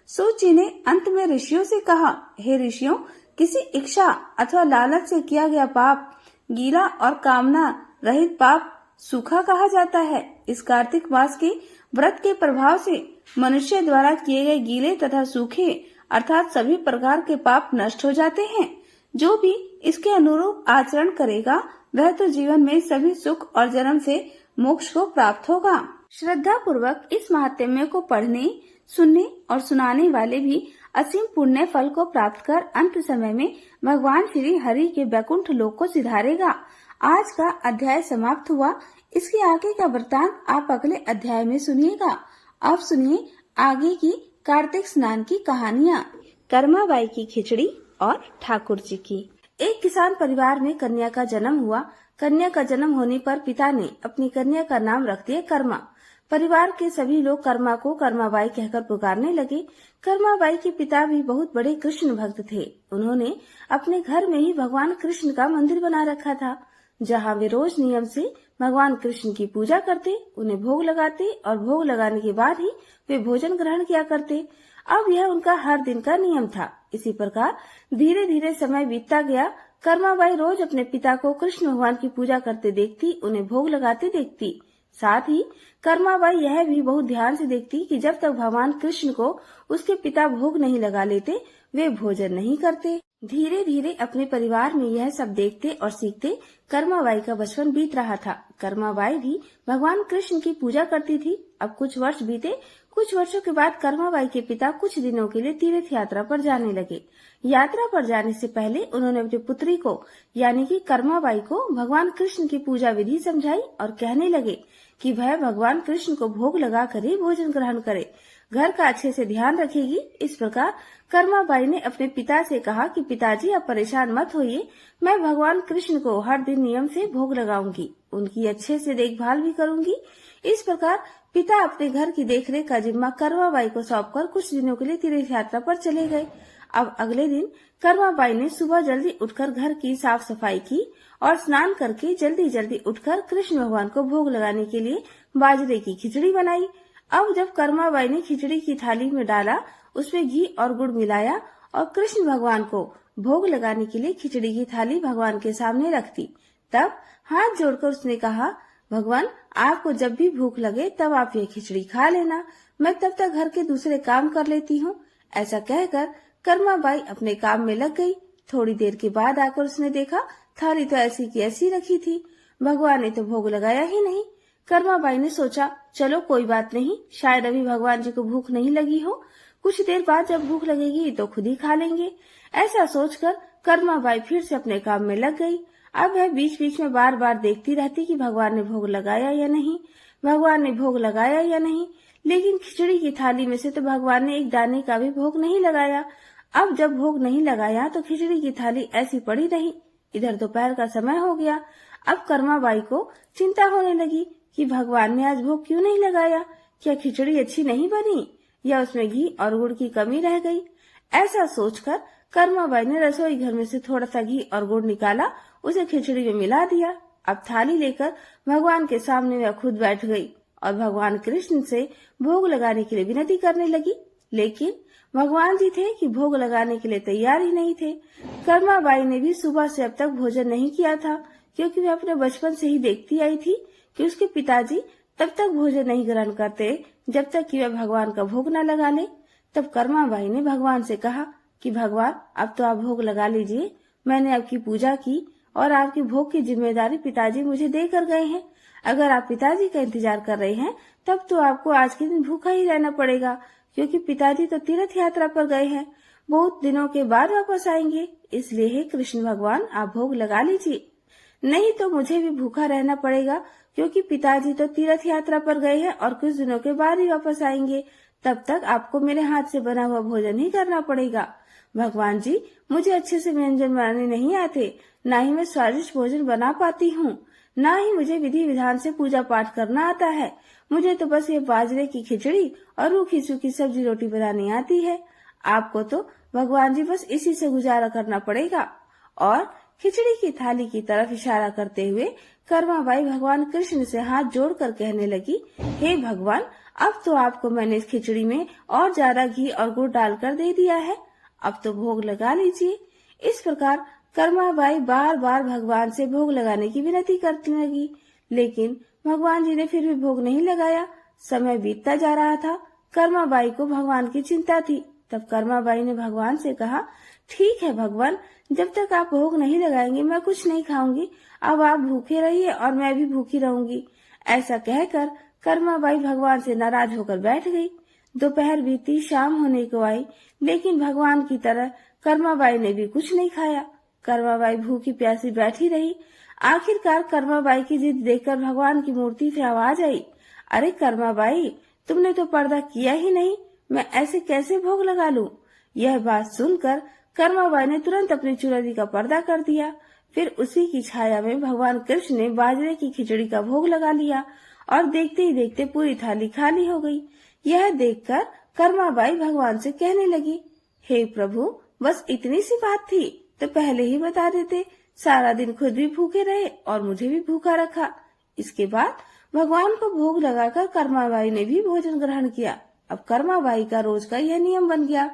S1: सूत जी ने अंत में ऋषियों से कहा, हे ऋषियों, किसी इच्छा अथवा लालच से किया गया पाप गीला और कामना रहित पाप सूखा कहा जाता है। इस कार्तिक मास के व्रत के प्रभाव से मनुष्य द्वारा किए गए गीले तथा सूखे अर्थात सभी प्रकार के पाप नष्ट हो जाते हैं। जो भी इसके अनुरूप आचरण करेगा वह तो जीवन में सभी सुख और जन्म से मोक्ष को प्राप्त होगा। श्रद्धा पूर्वक इस महात्म्य को पढ़ने, सुनने और सुनाने वाले भी असीम पुण्य फल को प्राप्त कर अंत समय में भगवान श्री हरि के वैकुंठ लोक को सिधारेगा। आज का अध्याय समाप्त हुआ। इसके आगे का वृतांत आप अगले अध्याय में सुनिएगा। अब सुनिए आगे की कार्तिक स्नान की कहानियाँ। कर्माबाई की खिचड़ी और ठाकुर जी की। एक किसान परिवार में कन्या का जन्म हुआ। कन्या का जन्म होने पर पिता ने अपनी कन्या का नाम रख दिया कर्मा। परिवार के सभी लोग कर्मा को कर्माबाई कहकर पुकारने लगे। कर्माबाई के पिता भी बहुत बड़े कृष्ण भक्त थे। उन्होंने अपने घर में ही भगवान कृष्ण का मंदिर बना रखा था, जहाँ वे रोज नियम से भगवान कृष्ण की पूजा करते, उन्हें भोग लगाते और भोग लगाने के बाद ही वे भोजन ग्रहण किया करते। अब यह उनका हर दिन का नियम था। इसी प्रकार धीरे धीरे समय बीतता गया। कर्माबाई रोज अपने पिता को कृष्ण भगवान की पूजा करते देखती, उन्हें भोग लगाते देखती। साथ ही कर्माबाई यह भी बहुत ध्यान से देखती कि जब तक भगवान कृष्ण को उसके पिता भोग नहीं लगा लेते वे भोजन नहीं करते। धीरे धीरे अपने परिवार में यह सब देखते और सीखते कर्माबाई का बचपन बीत रहा था। कर्माबाई भी भगवान कृष्ण की पूजा करती थी। अब कुछ वर्ष बीते। कुछ वर्षों के बाद कर्माबाई के पिता कुछ दिनों के लिए तीर्थ यात्रा पर जाने लगे। यात्रा पर जाने से पहले उन्होंने अपनी पुत्री को यानी कि कर्माबाई को भगवान कृष्ण की पूजा विधि समझाई और कहने लगे कि वह भगवान कृष्ण को भोग लगा कर ही भोजन ग्रहण करे, घर का अच्छे से ध्यान रखेगी। इस प्रकार कर्माबाई ने अपने पिता से कहा कि पिताजी आप परेशान मत होइए, मैं भगवान कृष्ण को हर दिन नियम से भोग लगाऊंगी, उनकी अच्छे से देखभाल भी करूंगी। इस प्रकार पिता अपने घर की देखरेख का जिम्मा कर्माबाई को सौंपकर कुछ दिनों के लिए तीर्थ यात्रा पर चले गए। अब अगले दिन कर्माबाई ने सुबह जल्दी उठकर घर की साफ सफाई की और स्नान करके जल्दी जल्दी उठकर कृष्ण भगवान को भोग लगाने के लिए बाजरे की खिचड़ी बनाई। अब जब कर्माबाई ने खिचड़ी की थाली में डाला, उसमें घी और गुड़ मिलाया और कृष्ण भगवान को भोग लगाने के लिए खिचड़ी की थाली भगवान के सामने रख दी। तब हाथ जोड़कर उसने कहा, भगवान आपको जब भी भूख लगे तब आप ये खिचड़ी खा लेना, मैं तब तक घर के दूसरे काम कर लेती हूँ। ऐसा कहकर कर्माबाई अपने काम में लग गई। थोड़ी देर के बाद आकर उसने देखा थाली तो ऐसी की ऐसी रखी थी, भगवान ने तो भोग लगाया ही नहीं। कर्माबाई ने सोचा चलो कोई बात नहीं, शायद अभी भगवान जी को भूख नहीं लगी हो, कुछ देर बाद जब भूख लगेगी तो खुद ही खा लेंगे। ऐसा सोचकर कर्माबाई फिर से अपने काम में लग गई। अब वह बीच बीच में बार बार देखती रहती कि भगवान ने भोग लगाया या नहीं, भगवान ने भोग लगाया या नहीं। लेकिन खिचड़ी की थाली में से तो भगवान ने एक दाने का भी भोग नहीं लगाया। अब जब भोग नहीं लगाया तो खिचड़ी की थाली ऐसी पड़ी रही। इधर दोपहर का समय हो गया। अब कर्माबाई को चिंता होने लगी कि भगवान ने आज भोग क्यों नहीं लगाया, क्या खिचड़ी अच्छी नहीं बनी या उसमें घी और गुड़ की कमी रह गई। ऐसा सोचकर कर्माबाई ने रसोई घर में से थोड़ा सा घी और गुड़ निकाला, उसे खिचड़ी में मिला दिया। अब थाली लेकर भगवान के सामने वह खुद बैठ गई और भगवान कृष्ण से भोग लगाने के लिए विनती करने लगी। लेकिन भगवान जी थे कि भोग लगाने के लिए तैयार ही नहीं थे। कर्माबाई ने भी सुबह से अब तक भोजन नहीं किया था, क्योंकि वह अपने बचपन से ही देखती आई थी कि उसके पिताजी तब तक भोजन नहीं ग्रहण करते जब तक कि वह भगवान का भोग न लगा ले। तब कर्माबाई ने भगवान से कहा कि भगवान अब तो आप भोग लगा लीजिए, मैंने आपकी पूजा की और आपके भोग की जिम्मेदारी पिताजी मुझे देकर गए हैं। अगर आप पिताजी का इंतजार कर रहे हैं तब तो आपको आज के दिन भूखा ही रहना पड़ेगा, क्योंकि पिताजी तो तीर्थ यात्रा पर गए हैं, बहुत दिनों के बाद वापस आएंगे। इसलिए हे कृष्ण भगवान आप भोग लगा लीजिए, नहीं तो मुझे भी भूखा रहना पड़ेगा, क्योंकि पिताजी तो तीर्थ यात्रा पर गए हैं और कुछ दिनों के बाद ही वापस आएंगे। तब तक आपको मेरे हाथ से बना हुआ भोजन ही करना पड़ेगा। भगवान जी मुझे अच्छे से व्यंजन बनाने नहीं आते, न ही मैं स्वादिष्ट भोजन बना पाती हूँ। ना ही मुझे विधि विधान से पूजा पाठ करना आता है। मुझे तो बस ये बाजरे की खिचड़ी और रूखी सूखी सब्जी रोटी बनानी आती है। आपको तो भगवान जी बस इसी से गुजारा करना पड़ेगा। और खिचड़ी की थाली की तरफ इशारा करते हुए कर्माबाई भगवान कृष्ण से हाथ जोड़कर कहने लगी, हे भगवान, अब तो आपको मैंने इस खिचड़ी में और ज्यादा घी और गुड़ डालकर दे दिया है, अब तो भोग लगा लीजिए। इस प्रकार कर्माबाई बार बार भगवान से भोग लगाने की विनती करने लगी, लेकिन भगवान जी ने फिर भी भोग नहीं लगाया। समय बीतता जा रहा था। कर्माबाई को भगवान की चिंता थी। तब कर्माबाई ने भगवान से कहा, ठीक है भगवान, जब तक आप भोग नहीं लगाएंगे मैं कुछ नहीं खाऊंगी। अब आप भूखे रहिए और मैं भी भूखी रहूंगी। ऐसा कहकर कर्माबाई भगवान से नाराज होकर बैठ गई। दोपहर बीती, शाम होने को आई, लेकिन भगवान की तरह कर्माबाई ने भी कुछ नहीं खाया। कर्माबाई भूखी प्यासी बैठी रही। आखिरकार कर्माबाई की जिद देखकर भगवान की मूर्ति से आवाज आई, अरे कर्माबाई, तुमने तो पर्दा किया ही नहीं, मैं ऐसे कैसे भोग लगा लूं? यह बात सुनकर कर्माबाई ने तुरंत अपनी चुनरी का पर्दा कर दिया। फिर उसी की छाया में भगवान कृष्ण ने बाजरे की खिचड़ी का भोग लगा लिया और देखते ही देखते पूरी थाली खाली हो गई। यह देखकर कर्माबाई भगवान से कहने लगी, हे प्रभु, बस इतनी सी बात थी तो पहले ही बता देते। सारा दिन खुद भी भूखे रहे और मुझे भी भूखा रखा। इसके बाद भगवान को भोग लगाकर कर्माबाई ने भी भोजन ग्रहण किया। अब कर्माबाई का रोज का यह नियम बन गया।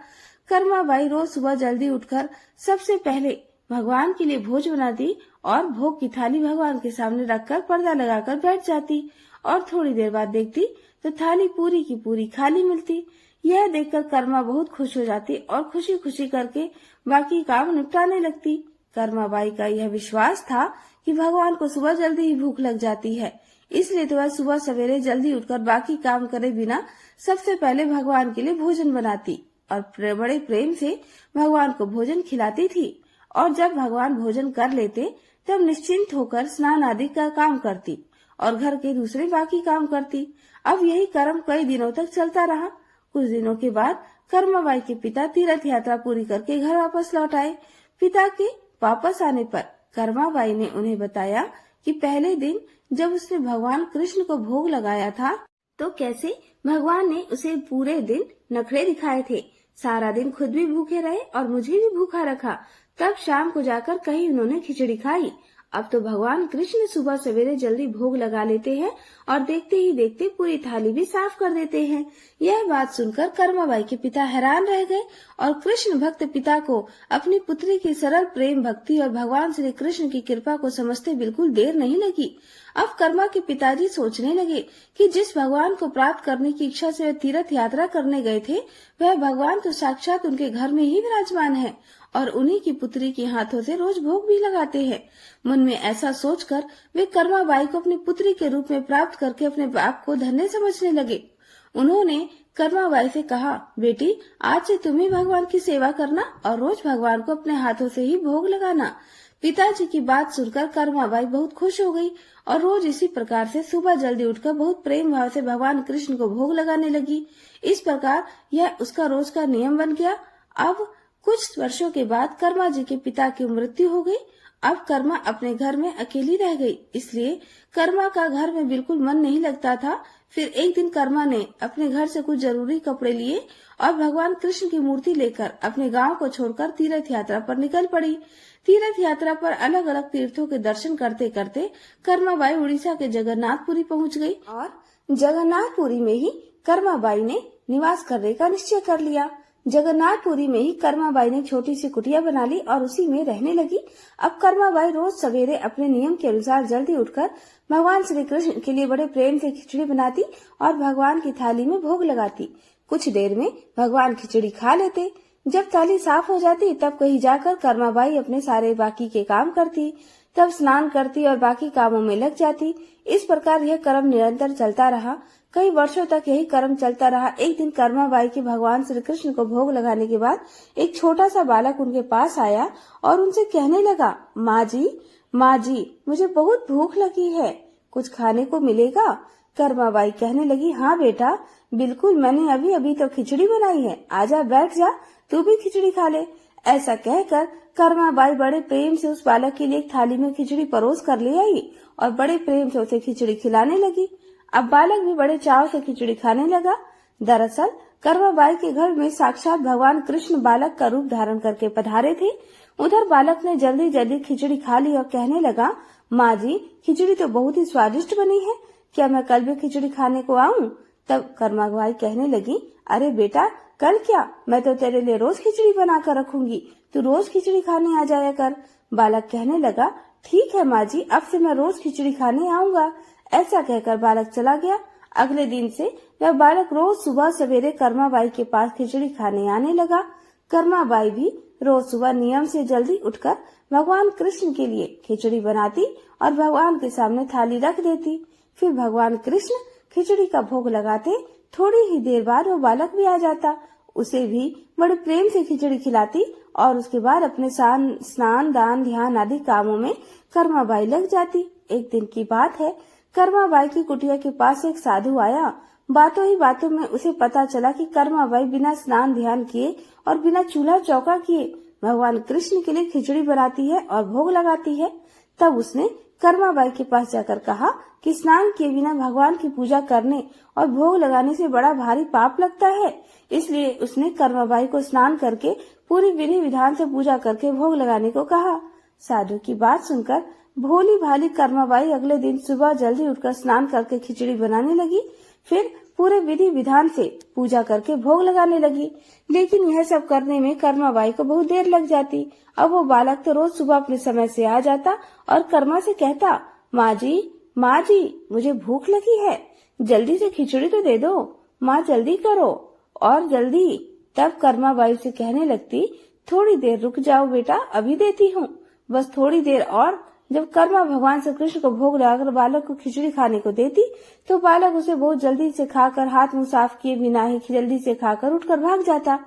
S1: कर्माबाई रोज सुबह जल्दी उठकर सबसे पहले भगवान के लिए भोज बनाती और भोग की थाली भगवान के सामने रखकर पर्दा लगाकर बैठ जाती और थोड़ी देर बाद देखती तो थाली पूरी की पूरी खाली मिलती। यह देखकर कर्मा बहुत खुश हो जाती और खुशी खुशी करके बाकी काम निपटाने लगती। कर्माबाई का यह विश्वास था कि भगवान को सुबह जल्दी ही भूख लग जाती है, इसलिए तो वह सुबह सवेरे जल्दी उठकर बाकी काम करे बिना सबसे पहले भगवान के लिए भोजन बनाती और बड़े प्रेम से भगवान को भोजन खिलाती थी। और जब भगवान भोजन कर लेते तब निश्चिंत होकर स्नान आदि का काम करती और घर के दूसरे बाकी काम करती। अब यही कर्म कई दिनों तक चलता रहा। कुछ दिनों के बाद कर्माबाई के पिता तीर्थ यात्रा पूरी करके घर वापस लौट आए। पिता के वापस आने पर कर्माबाई ने उन्हें बताया कि पहले दिन जब उसने भगवान कृष्ण को भोग लगाया था तो कैसे भगवान ने उसे पूरे दिन नखरे दिखाए थे। सारा दिन खुद भी भूखे रहे और मुझे भी भूखा रखा। तब शाम को जाकर कहीं उन्होंने खिचड़ी खाई। अब तो भगवान कृष्ण सुबह सवेरे जल्दी भोग लगा लेते हैं और देखते ही देखते पूरी थाली भी साफ कर देते हैं। यह बात सुनकर कर्माबाई के पिता हैरान रह गए और कृष्ण भक्त पिता को अपनी पुत्री की सरल प्रेम भक्ति और भगवान श्री कृष्ण की कृपा को समझते बिल्कुल देर नहीं लगी। अब कर्मा के पिताजी सोचने लगे कि जिस भगवान को प्राप्त करने की इच्छा से वे तीर्थ यात्रा करने गए थे, वह भगवान तो साक्षात उनके घर में ही विराजमान है और उन्हीं की पुत्री के हाथों से रोज भोग भी लगाते हैं। मन में ऐसा सोचकर वे कर्माबाई को अपनी पुत्री के रूप में प्राप्त करके अपने बाप को धन्य समझने लगे। उन्होंने कर्माबाई से कहा, बेटी, आज से तुम ही भगवान की सेवा करना और रोज भगवान को अपने हाथों से ही भोग लगाना। पिताजी की बात सुनकर कर्माबाई बहुत खुश हो गई और रोज इसी प्रकार से सुबह जल्दी उठकर बहुत प्रेम भाव से भगवान कृष्ण को भोग लगाने लगी। इस प्रकार यह उसका रोज का नियम बन गया। अब कुछ वर्षों के बाद कर्मा जी के पिता की मृत्यु हो गई। अब कर्मा अपने घर में अकेली रह गई, इसलिए कर्मा का घर में बिल्कुल मन नहीं लगता था। फिर एक दिन कर्मा ने अपने घर से कुछ जरूरी कपड़े लिए और भगवान कृष्ण की मूर्ति लेकर अपने गांव को छोड़कर तीर्थ यात्रा पर निकल पड़ी। तीर्थ यात्रा पर अलग अलग तीर्थों के दर्शन करते करते कर्माबाई उड़ीसा के जगन्नाथपुरी पहुंच गई और जगन्नाथपुरी में ही कर्माबाई ने निवास करने का निश्चय कर लिया। जगन्नाथपुरी में ही कर्माबाई ने छोटी सी कुटिया बना ली और उसी में रहने लगी। अब कर्माबाई रोज सवेरे अपने नियम के अनुसार जल्दी उठकर भगवान श्री कृष्ण के लिए बड़े प्रेम से खिचड़ी बनाती और भगवान की थाली में भोग लगाती। कुछ देर में भगवान खिचड़ी खा लेते। जब थाली साफ हो जाती तब कहीं जाकर कर्माबाई अपने सारे बाकी के काम करती, तब स्नान करती और बाकी कामों में लग जाती। इस प्रकार यह कर्म निरंतर चलता रहा। कई वर्षों तक यही कर्म चलता रहा। एक दिन कर्माबाई के भगवान श्री कृष्ण को भोग लगाने के बाद एक छोटा सा बालक उनके पास आया और उनसे कहने लगा, माँ जी, मुझे बहुत भूख लगी है, कुछ खाने को मिलेगा? कर्माबाई कहने लगी, हाँ बेटा, बिल्कुल, मैंने अभी अभी तो खिचड़ी बनाई है, आजा बैठ जा, तू भी खिचड़ी खा ले। ऐसा कहकर कर्माबाई बड़े प्रेम से उस बालक के लिए एक थाली में खिचड़ी परोस कर ले आई और बड़े प्रेम से उसे खिचड़ी खिलाने लगी। अब बालक भी बड़े चाव से खिचड़ी खाने लगा। दरअसल कर्माबाई के घर में साक्षात भगवान कृष्ण बालक का रूप धारण करके पधारे थे। उधर बालक ने जल्दी जल्दी खिचड़ी खा ली और कहने लगा, माँ जी, खिचड़ी तो बहुत ही स्वादिष्ट बनी है, क्या मैं कल भी खिचड़ी खाने को आऊँ? तब कर्माबाई कहने लगी, अरे बेटा, कल क्या, मैं तो तेरे लिए रोज खिचड़ी बना कर रखूंगी, तू रोज खिचड़ी खाने आ जाया कर। बालक कहने लगा, ठीक है माँ जी, अब से मैं रोज खिचड़ी खाने आऊंगा। ऐसा कहकर बालक चला गया। अगले दिन से वह बालक रोज सुबह सवेरे कर्माबाई के पास खिचड़ी खाने आने लगा। कर्माबाई भी रोज सुबह नियम से जल्दी उठकर भगवान कृष्ण के लिए खिचड़ी बनाती और भगवान के सामने थाली रख देती। फिर भगवान कृष्ण खिचड़ी का भोग लगाते। थोड़ी ही देर बाद वो बालक भी आ जाता, उसे भी बड़े प्रेम से खिचड़ी खिलाती और उसके बाद अपने स्नान दान ध्यान आदि कामों में कर्माबाई लग जाती। एक दिन की बात है, कर्माबाई की कुटिया के पास एक साधु आया। बातों ही बातों में उसे पता चला कि कर्माबाई बिना स्नान ध्यान किए और बिना चूल्हा चौका किए भगवान कृष्ण के लिए खिचड़ी बनाती है और भोग लगाती है। तब उसने कर्माबाई के पास जाकर कहा कि स्नान किए बिना भगवान की पूजा करने और भोग लगाने से बड़ा भारी पाप लगता है। इसलिए उसने कर्माबाई को स्नान करके पूरी विधि विधान से पूजा करके भोग लगाने को कहा। साधु की बात सुनकर भोली भाली कर्माबाई अगले दिन सुबह जल्दी उठकर स्नान करके खिचड़ी बनाने लगी। फिर पूरे विधि विधान से पूजा करके भोग लगाने लगी। लेकिन यह सब करने में कर्माबाई को बहुत देर लग जाती। अब वो बालक तो रोज सुबह अपने समय से आ जाता और कर्मा से कहता, माँ जी, मुझे भूख लगी है, जल्दी से खिचड़ी तो दे दो, माँ जल्दी करो और जल्दी। तब कर्माबाई से कहने लगती, थोड़ी देर रुक जाओ बेटा, अभी देती हूँ, बस थोड़ी देर और। जब कर्मा भगवान श्री कृष्ण को भोग लगाकर बालक को खिचड़ी खाने को देती तो बालक उसे बहुत जल्दी से खाकर हाथ मुंह साफ किए बिना ही जल्दी से खाकर उठकर भाग जाता।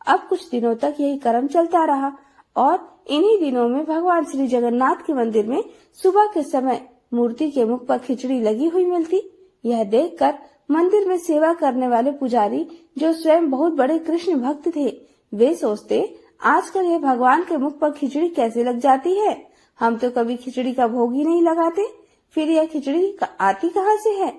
S1: अब कुछ दिनों तक यही क्रम चलता रहा और इन्हीं दिनों में भगवान श्री जगन्नाथ के मंदिर में सुबह के समय मूर्ति के मुख पर खिचड़ी लगी हुई मिलती। यह देखकर मंदिर में सेवा करने वाले पुजारी, जो स्वयं बहुत बड़े कृष्ण भक्त थे, वे सोचते, आजकल यह भगवान के मुख पर खिचड़ी कैसे लग जाती है, हम तो कभी खिचड़ी का भोग ही नहीं लगाते, फिर यह खिचड़ी आती कहाँ से है।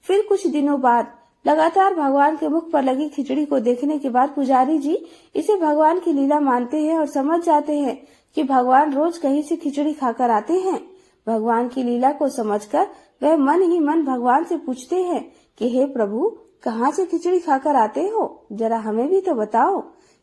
S1: फिर कुछ दिनों बाद लगातार भगवान के मुख पर लगी खिचड़ी को देखने के बाद पुजारी जी इसे भगवान की लीला मानते हैं और समझ जाते हैं कि भगवान रोज कहीं से खिचड़ी खाकर आते हैं। भगवान की लीला को समझकर वह मन ही मन भगवान से पूछते हैं कि हे प्रभु, कहाँ से खिचड़ी खाकर आते हो, जरा हमें भी तो बताओ।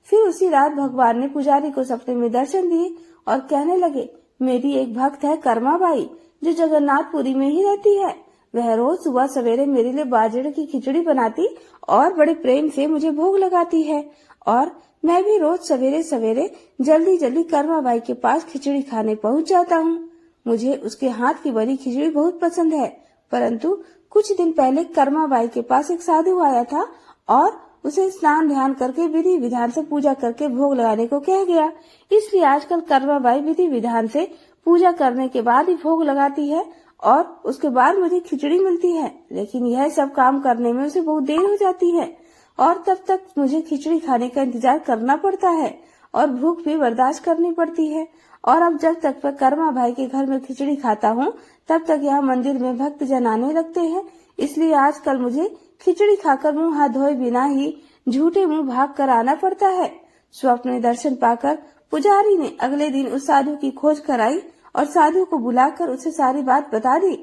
S1: फिर उसी रात भगवान ने पुजारी को सपने में दर्शन दिए और कहने लगे, मेरी एक भक्त है कर्माबाई, जो जगन्नाथपुरी में ही रहती है। वह रोज सुबह सवेरे मेरे लिए बाजरे की खिचड़ी बनाती और बड़े प्रेम से मुझे भोग लगाती है और मैं भी रोज सवेरे सवेरे जल्दी जल्दी कर्माबाई के पास खिचड़ी खाने पहुंच जाता हूँ। मुझे उसके हाथ की बनी खिचड़ी बहुत पसंद है। परंतु कुछ दिन पहले कर्माबाई के पास एक साधु आया था और उसे स्नान ध्यान करके विधि विधान से पूजा करके भोग लगाने को कह गया। इसलिए आजकल कर्माबाई विधि विधान से पूजा करने के बाद ही भोग लगाती है और उसके बाद मुझे खिचड़ी मिलती है। लेकिन यह सब काम करने में उसे बहुत देर हो जाती है और तब तक मुझे खिचड़ी खाने का इंतजार करना पड़ता है और भूख भी बर्दाश्त करनी पड़ती है। और अब जब तक मैं कर्माबाई के घर में खिचड़ी खाता हूँ, तब तक यहाँ मंदिर में भक्त जन आने लगते हैं। इसलिए आजकल मुझे खिचड़ी खाकर मुंह हाथ धोए बिना ही झूठे मुंह भाग कर आना पड़ता है। स्वप्न में दर्शन पाकर पुजारी ने अगले दिन उस साधु की खोज कराई और साधु को बुलाकर उसे सारी बात बता दी।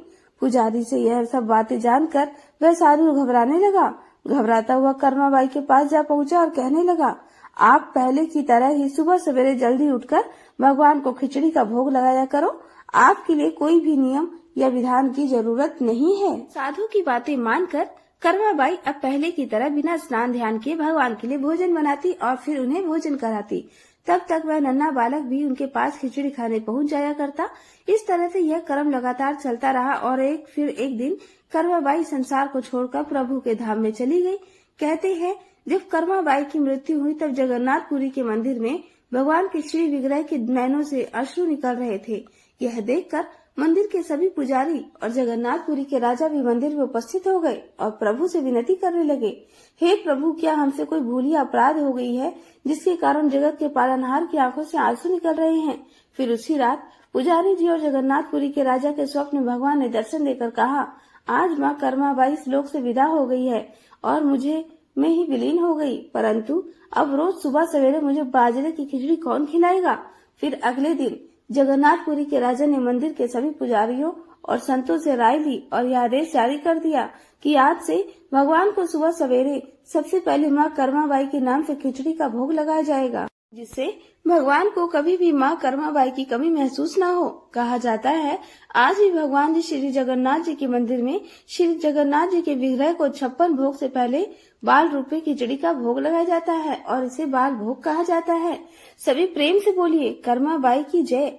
S1: पुजारी से यह सब बातें जानकर वह साधु घबराने लगा। घबराता हुआ कर्माबाई के पास जा पहुंचा और कहने लगा, आप पहले की तरह ही सुबह सवेरे जल्दी उठकर भगवान को खिचड़ी का भोग लगाया करो। आपके लिए कोई भी नियम या विधान की जरूरत नहीं है। साधु की बातें मानकर कर्माबाई अब पहले की तरह बिना स्नान ध्यान किए भगवान के लिए भोजन बनाती और फिर उन्हें भोजन कराती। तब तक वह नन्हा बालक भी उनके पास खिचड़ी खाने पहुंच जाया करता। इस तरह से यह क्रम लगातार चलता रहा और एक दिन कर्माबाई संसार को छोड़कर प्रभु के धाम में चली गई। कहते हैं, जब कर्माबाई की मृत्यु हुई तब जगन्नाथपुरी के मंदिर में भगवान के श्री विग्रह के नैनों से अश्रु निकल रहे थे। यह देखकर मंदिर के सभी पुजारी और जगन्नाथपुरी के राजा भी मंदिर में उपस्थित हो गए और प्रभु से विनती करने लगे, हे प्रभु, क्या हमसे कोई भूल या अपराध हो गई है जिसके कारण जगत के पालनहार की आंखों से आंसू निकल रहे हैं। फिर उसी रात पुजारी जी और जगन्नाथपुरी के राजा के स्वप्न में भगवान ने दर्शन देकर कहा, आज माँ कर्माबाई इस लोक से विदा हो गई है और मुझे में ही विलीन हो गई, परंतु अब रोज सुबह सवेरे मुझे बाजरे की खिचड़ी कौन खिलाएगा। फिर अगले दिन जगन्नाथपुरी के राजा ने मंदिर के सभी पुजारियों और संतों से राय ली और यह आदेश जारी कर दिया कि आज से भगवान को सुबह सवेरे सबसे पहले माँ कर्माबाई के नाम से खिचड़ी का भोग लगाया जाएगा, जिससे भगवान को कभी भी माँ कर्माबाई की कमी महसूस न हो। कहा जाता है आज भी भगवान जी श्री जगन्नाथ जी के मंदिर में श्री जगन्नाथ जी के विग्रह को 56 भोग से पहले बाल रूपे खिचड़ी का भोग लगाया जाता है और इसे बाल भोग कहा जाता है। सभी प्रेम से बोलिए कर्माबाई की जय।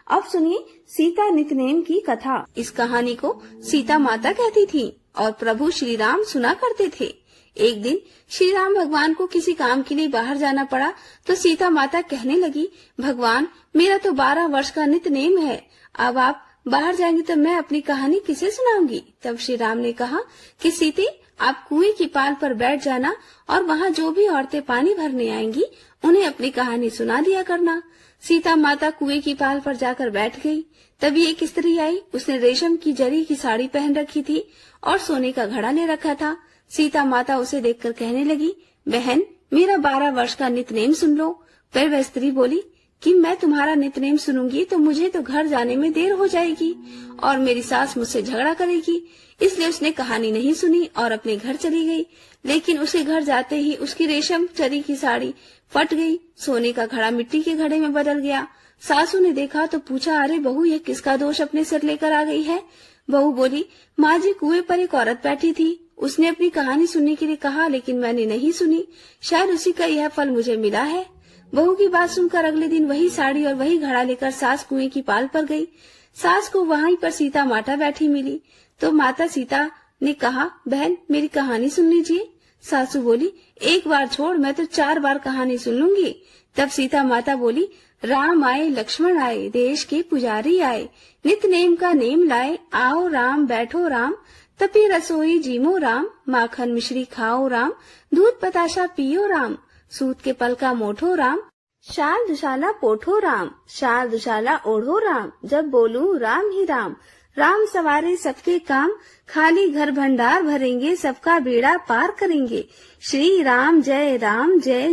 S1: अब सुनिए सीता नितनेम की कथा। इस कहानी को सीता माता कहती थी और प्रभु श्री राम सुना करते थे। एक दिन श्री राम भगवान को किसी काम के लिए बाहर जाना पड़ा तो सीता माता कहने लगी, भगवान मेरा तो 12 वर्ष का नितनेम है, अब आप बाहर जाएंगे तो मैं अपनी कहानी किसे सुनाऊंगी। तब श्री राम ने कहा कि सीते आप कुएं की पाल पर बैठ जाना और वहाँ जो भी औरतें पानी भरने आएंगी उन्हें अपनी कहानी सुना दिया करना। सीता माता कुएं की पाल पर जाकर बैठ गई। तभी एक स्त्री आई, उसने रेशम की जरी की साड़ी पहन रखी थी और सोने का घड़ा ले रखा था। सीता माता उसे देखकर कहने लगी, बहन मेरा 12 वर्ष का नितनेम सुन लो। फिर वह स्त्री बोली कि मैं तुम्हारा नितनेम सुनूंगी तो मुझे तो घर जाने में देर हो जाएगी और मेरी सास मुझसे झगड़ा करेगी, इसलिए उसने कहानी नहीं सुनी और अपने घर चली गई। लेकिन उसके घर जाते ही उसकी रेशम जरी की साड़ी फट गई, सोने का घड़ा मिट्टी के घड़े में बदल गया। सासू ने देखा तो पूछा, अरे बहू ये किसका दोष अपने सिर लेकर आ गई है। बहू बोली, माँ जी कुएं पर एक औरत बैठी थी, उसने अपनी कहानी सुनने के लिए कहा लेकिन मैंने नहीं सुनी, शायद उसी का यह फल मुझे मिला है। बहू की बात सुनकर अगले दिन वही साड़ी और वही घड़ा लेकर सास कुएं की पाल पर गई। सास को वहीं पर सीता माता बैठी मिली तो माता सीता ने कहा, बहन मेरी कहानी सुन लीजिए। सासू बोली, एक बार छोड़, मैं तो 4 बार कहानी सुन लूंगी। तब सीता माता बोली, राम आए लक्ष्मण आए, देश के पुजारी आए, नित नेम का नेम लाए, आओ राम बैठो राम, तपी रसोई जीमो राम, माखन मिश्री खाओ राम, दूध बताशा पियो राम, सूत के पल का मोठो राम, शाल दुशाला पोठो राम, शाल दुशाला ओढ़ो राम, जब बोलूं राम ही राम, राम सवारे सबके काम, खाली घर भंडार भरेंगे, सबका बेड़ा पार करेंगे, श्री राम जय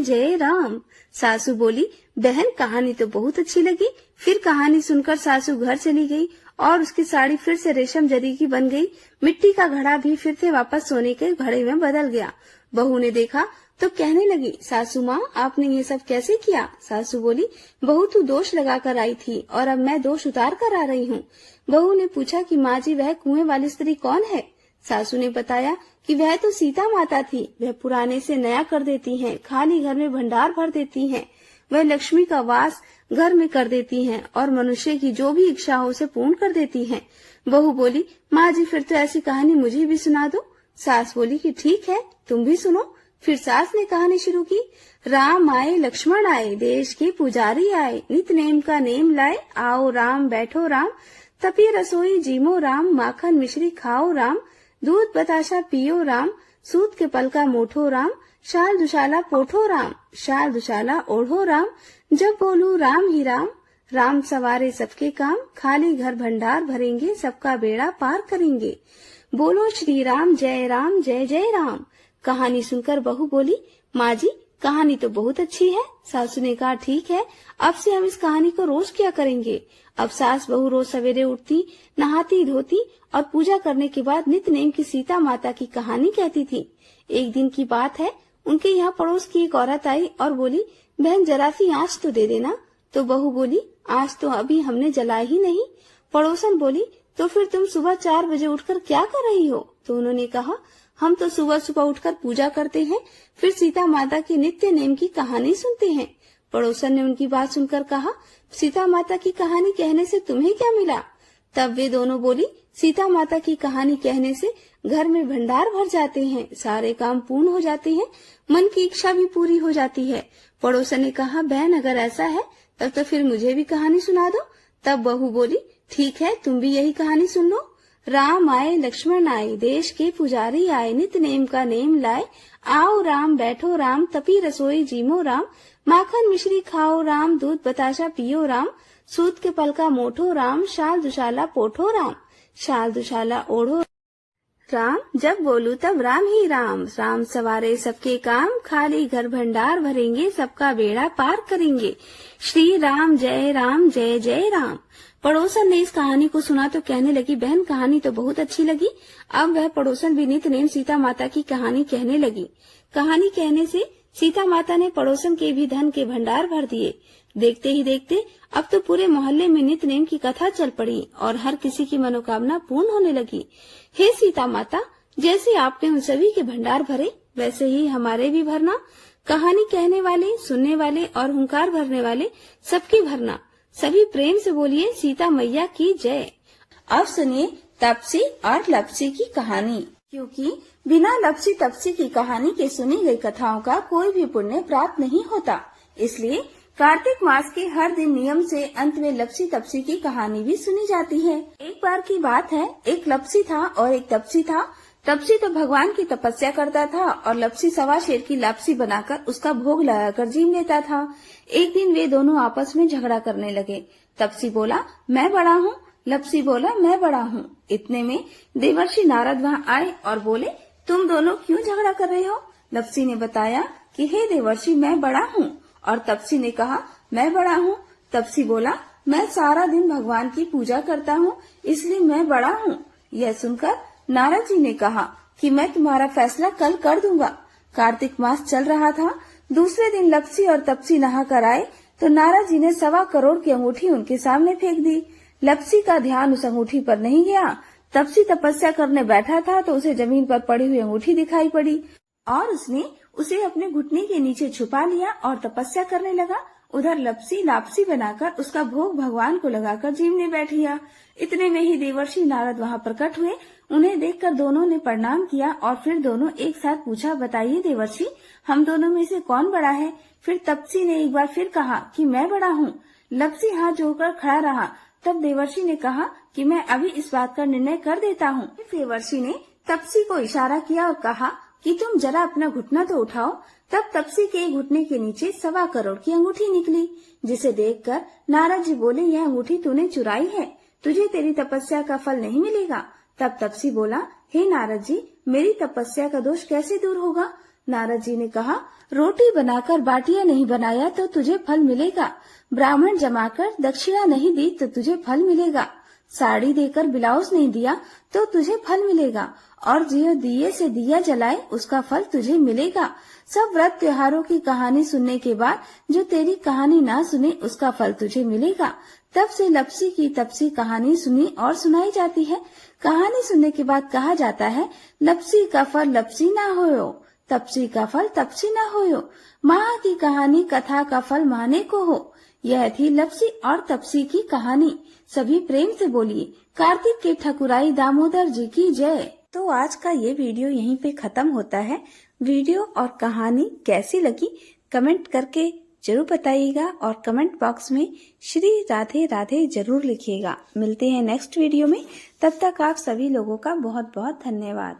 S1: जय राम। सासू बोली, बहन कहानी तो बहुत अच्छी लगी। फिर कहानी सुनकर सासू घर चली गई और उसकी साड़ी फिर से रेशम जरी की बन गई, मिट्टी का घड़ा भी फिर से वापस सोने के घड़े में बदल गया। बहू ने देखा तो कहने लगी, सासू माँ आपने ये सब कैसे किया। सासू बोली, बहू तू दोष लगा कर आई थी और अब मैं दोष उतार कर आ रही हूँ। बहू ने पूछा कि माँ जी वह कुएं वाली स्त्री कौन है। सासू ने बताया कि वह तो सीता माता थी, वह पुराने से नया कर देती हैं, खाली घर में भंडार भर देती हैं, वह लक्ष्मी का वास घर में कर देती हैं और मनुष्य की जो भी इच्छा हो उसे पूर्ण कर देती हैं। बहू बोली, माँ जी फिर तो ऐसी कहानी मुझे भी सुना दो। सास बोली कि ठीक है तुम भी सुनो। फिर सास ने कहानी शुरू की, राम आए लक्ष्मण आए, देश के पुजारी आए, नित नेम का नेम लाए, आओ राम बैठो राम, तपी रसोई जीमो राम, माखन मिश्री खाओ राम, दूध बताशा पियो राम, सूत के पल का मोठो राम, शाल दुशाला पोठो राम, शाल दुशाला ओढ़ो राम, जब बोलू राम ही राम, राम सवारे सबके काम, खाली घर भंडार भरेंगे, सबका बेड़ा पार करेंगे, बोलो श्री राम जय राम। कहानी सुनकर बहू बोली, माँ जी कहानी तो बहुत अच्छी है। सासू ने कहा, ठीक है अब से हम इस कहानी को रोज किया करेंगे। अब सास बहू रोज सवेरे उठती, नहाती धोती और पूजा करने के बाद नित्य नेम की सीता माता की कहानी कहती थी। एक दिन की बात है, उनके यहाँ पड़ोस की एक औरत आई और बोली, बहन जरा सी आँच तो दे देना। तो बहू बोली, आँच तो अभी हमने जलाई ही नहीं। पड़ोसन बोली, तो फिर तुम सुबह 4 बजे उठकर क्या कर रही हो। तो उन्होंने कहा, हम तो सुबह सुबह उठकर पूजा करते हैं, फिर सीता माता की नित्य नेम की कहानी सुनते हैं। पड़ोसन ने उनकी बात सुनकर कहा, सीता माता की कहानी कहने से तुम्हें क्या मिला। तब वे दोनों बोली, सीता माता की कहानी कहने से घर में भंडार भर जाते हैं, सारे काम पूर्ण हो जाते हैं, मन की इच्छा भी पूरी हो जाती है। पड़ोसन ने कहा, बहन अगर ऐसा है तब तो फिर मुझे भी कहानी सुना दो। तब बहू बोली, ठीक है तुम भी यही कहानी सुन लो। राम आए लक्ष्मण आए, देश के पुजारी आए, नित नेम का नेम लाए, आओ राम बैठो राम, तपी रसोई जीमो राम, माखन मिश्री खाओ राम, दूध बताशा पियो राम, सूत के पलका मोठो राम, शाल दुशाला पोठो राम, शाल दुशाला ओढ़ो राम, जब बोलू तब राम ही राम, राम सवारे सबके काम, खाली घर भंडार भरेंगे, सबका बेड़ा पार करेंगे, श्री राम जय जय राम। पड़ोसन ने इस कहानी को सुना तो कहने लगी, बहन कहानी तो बहुत अच्छी लगी। अब वह पड़ोसन भी नित्य सीता माता की कहानी कहने लगी। कहानी कहने से सीता माता ने पड़ोसन के भी धन के भंडार भर दिए। देखते ही देखते अब तो पूरे मोहल्ले में नित्य नेम की कथा चल पड़ी और हर किसी की मनोकामना पूर्ण होने लगी। हे सीता माता, जैसे आपने उन सभी के भंडार भरे वैसे ही हमारे भी भरना। कहानी कहने वाले, सुनने वाले और हुंकार भरने वाले सबकी भरना। सभी प्रेम से बोलिए सीता मैया की जय। अब सुनिए तपसी और लपसी की कहानी। क्योंकि बिना लपसी तपसी की कहानी के सुनी गई कथाओं का कोई भी पुण्य प्राप्त नहीं होता, इसलिए कार्तिक मास के हर दिन नियम से अंत में लपसी तपसी की कहानी भी सुनी जाती है। एक बार की बात है, एक लपसी था और एक तपसी था। तपसी तो भगवान की तपस्या करता था और लपसी सवा शेर की लापसी बनाकर उसका भोग लगाकर जीव लेता था। एक दिन वे दोनों आपस में झगड़ा करने लगे। तपसी बोला, मैं बड़ा हूँ। लपसी बोला, मैं बड़ा हूँ। इतने में देवर्षि नारद वहाँ आए और बोले, तुम दोनों क्यों झगड़ा कर रहे हो? लपसी ने बताया कि हे देवर्षि, मैं बड़ा हूँ। और तपसी ने कहा, मैं बड़ा हूँ। तपसी बोला, मैं सारा दिन भगवान की पूजा करता हूँ, इसलिए मैं बड़ा हूँ। यह सुनकर नारद जी ने कहा कि मैं तुम्हारा फैसला कल कर दूंगा। कार्तिक मास चल रहा था। दूसरे दिन लपसी और तपसी नहा कर आए तो नारद जी ने 1.25 करोड़ की अंगूठी उनके सामने फेंक दी। लपसी का ध्यान उस अंगूठी पर नहीं गया। तपसी तपस्या करने बैठा था तो उसे जमीन पर पड़ी हुई अंगूठी दिखाई पड़ी और उसने उसे अपने घुटने के नीचे छुपा लिया और तपस्या करने लगा। उधर लपसी लापसी बनाकर उसका भोग भगवान को लगाकर जीवने बैठ गया। इतने में ही देवर्षि नारद वहाँ प्रकट हुए। उन्हें देखकर दोनों ने प्रणाम किया और फिर दोनों एक साथ पूछा, बताइए देवर्षि, हम दोनों में से कौन बड़ा है? फिर तपसी ने एक बार फिर कहा कि मैं बड़ा हूँ। लपसी हाथ जोड़कर खड़ा रहा। तब देवर्षि ने कहा कि मैं अभी इस बात का निर्णय कर देता हूँ। देवर्षि ने तपसी को इशारा किया और कहा कि तुम जरा अपना घुटना तो उठाओ। तब तपसी के घुटने के नीचे 1.25 करोड़ की अंगूठी निकली, जिसे देखकर नारद जी बोले, यह अंगूठी तूने चुराई है, तुझे तेरी तपस्या का फल नहीं मिलेगा। तब तपसी बोला, हे नारद जी, मेरी तपस्या का दोष कैसे दूर होगा? नारद जी ने कहा, रोटी बनाकर बाटियां नहीं बनाया तो तुझे फल मिलेगा, ब्राह्मण जमाकर दक्षिणा नहीं दी तो तुझे फल मिलेगा, साड़ी देकर ब्लाउज नहीं दिया तो तुझे फल मिलेगा, और जो दिए से दिया जलाए उसका फल तुझे मिलेगा। सब व्रत त्योहारों की कहानी सुनने के बाद जो तेरी कहानी ना सुने उसका फल तुझे मिलेगा। तब से लपसी की तपसी कहानी सुनी और सुनाई जाती है। कहानी सुनने के बाद कहा जाता है, लपसी का फल लपसी ना होयो, तपसी का फल तपसी ना होयो, माँ की कहानी कथा का फल माने को हो। यह थी लपसी और तपसी की कहानी। सभी प्रेम से बोलिए, कार्तिक के ठकुराई दामोदर जी की जय। तो आज का ये वीडियो यहीं पे खत्म होता है। वीडियो और कहानी कैसी लगी कमेंट करके जरूर बताइएगा और कमेंट बॉक्स में श्री राधे राधे जरूर लिखिएगा। मिलते हैं नेक्स्ट वीडियो में, तब तक आप सभी लोगों का बहुत बहुत धन्यवाद।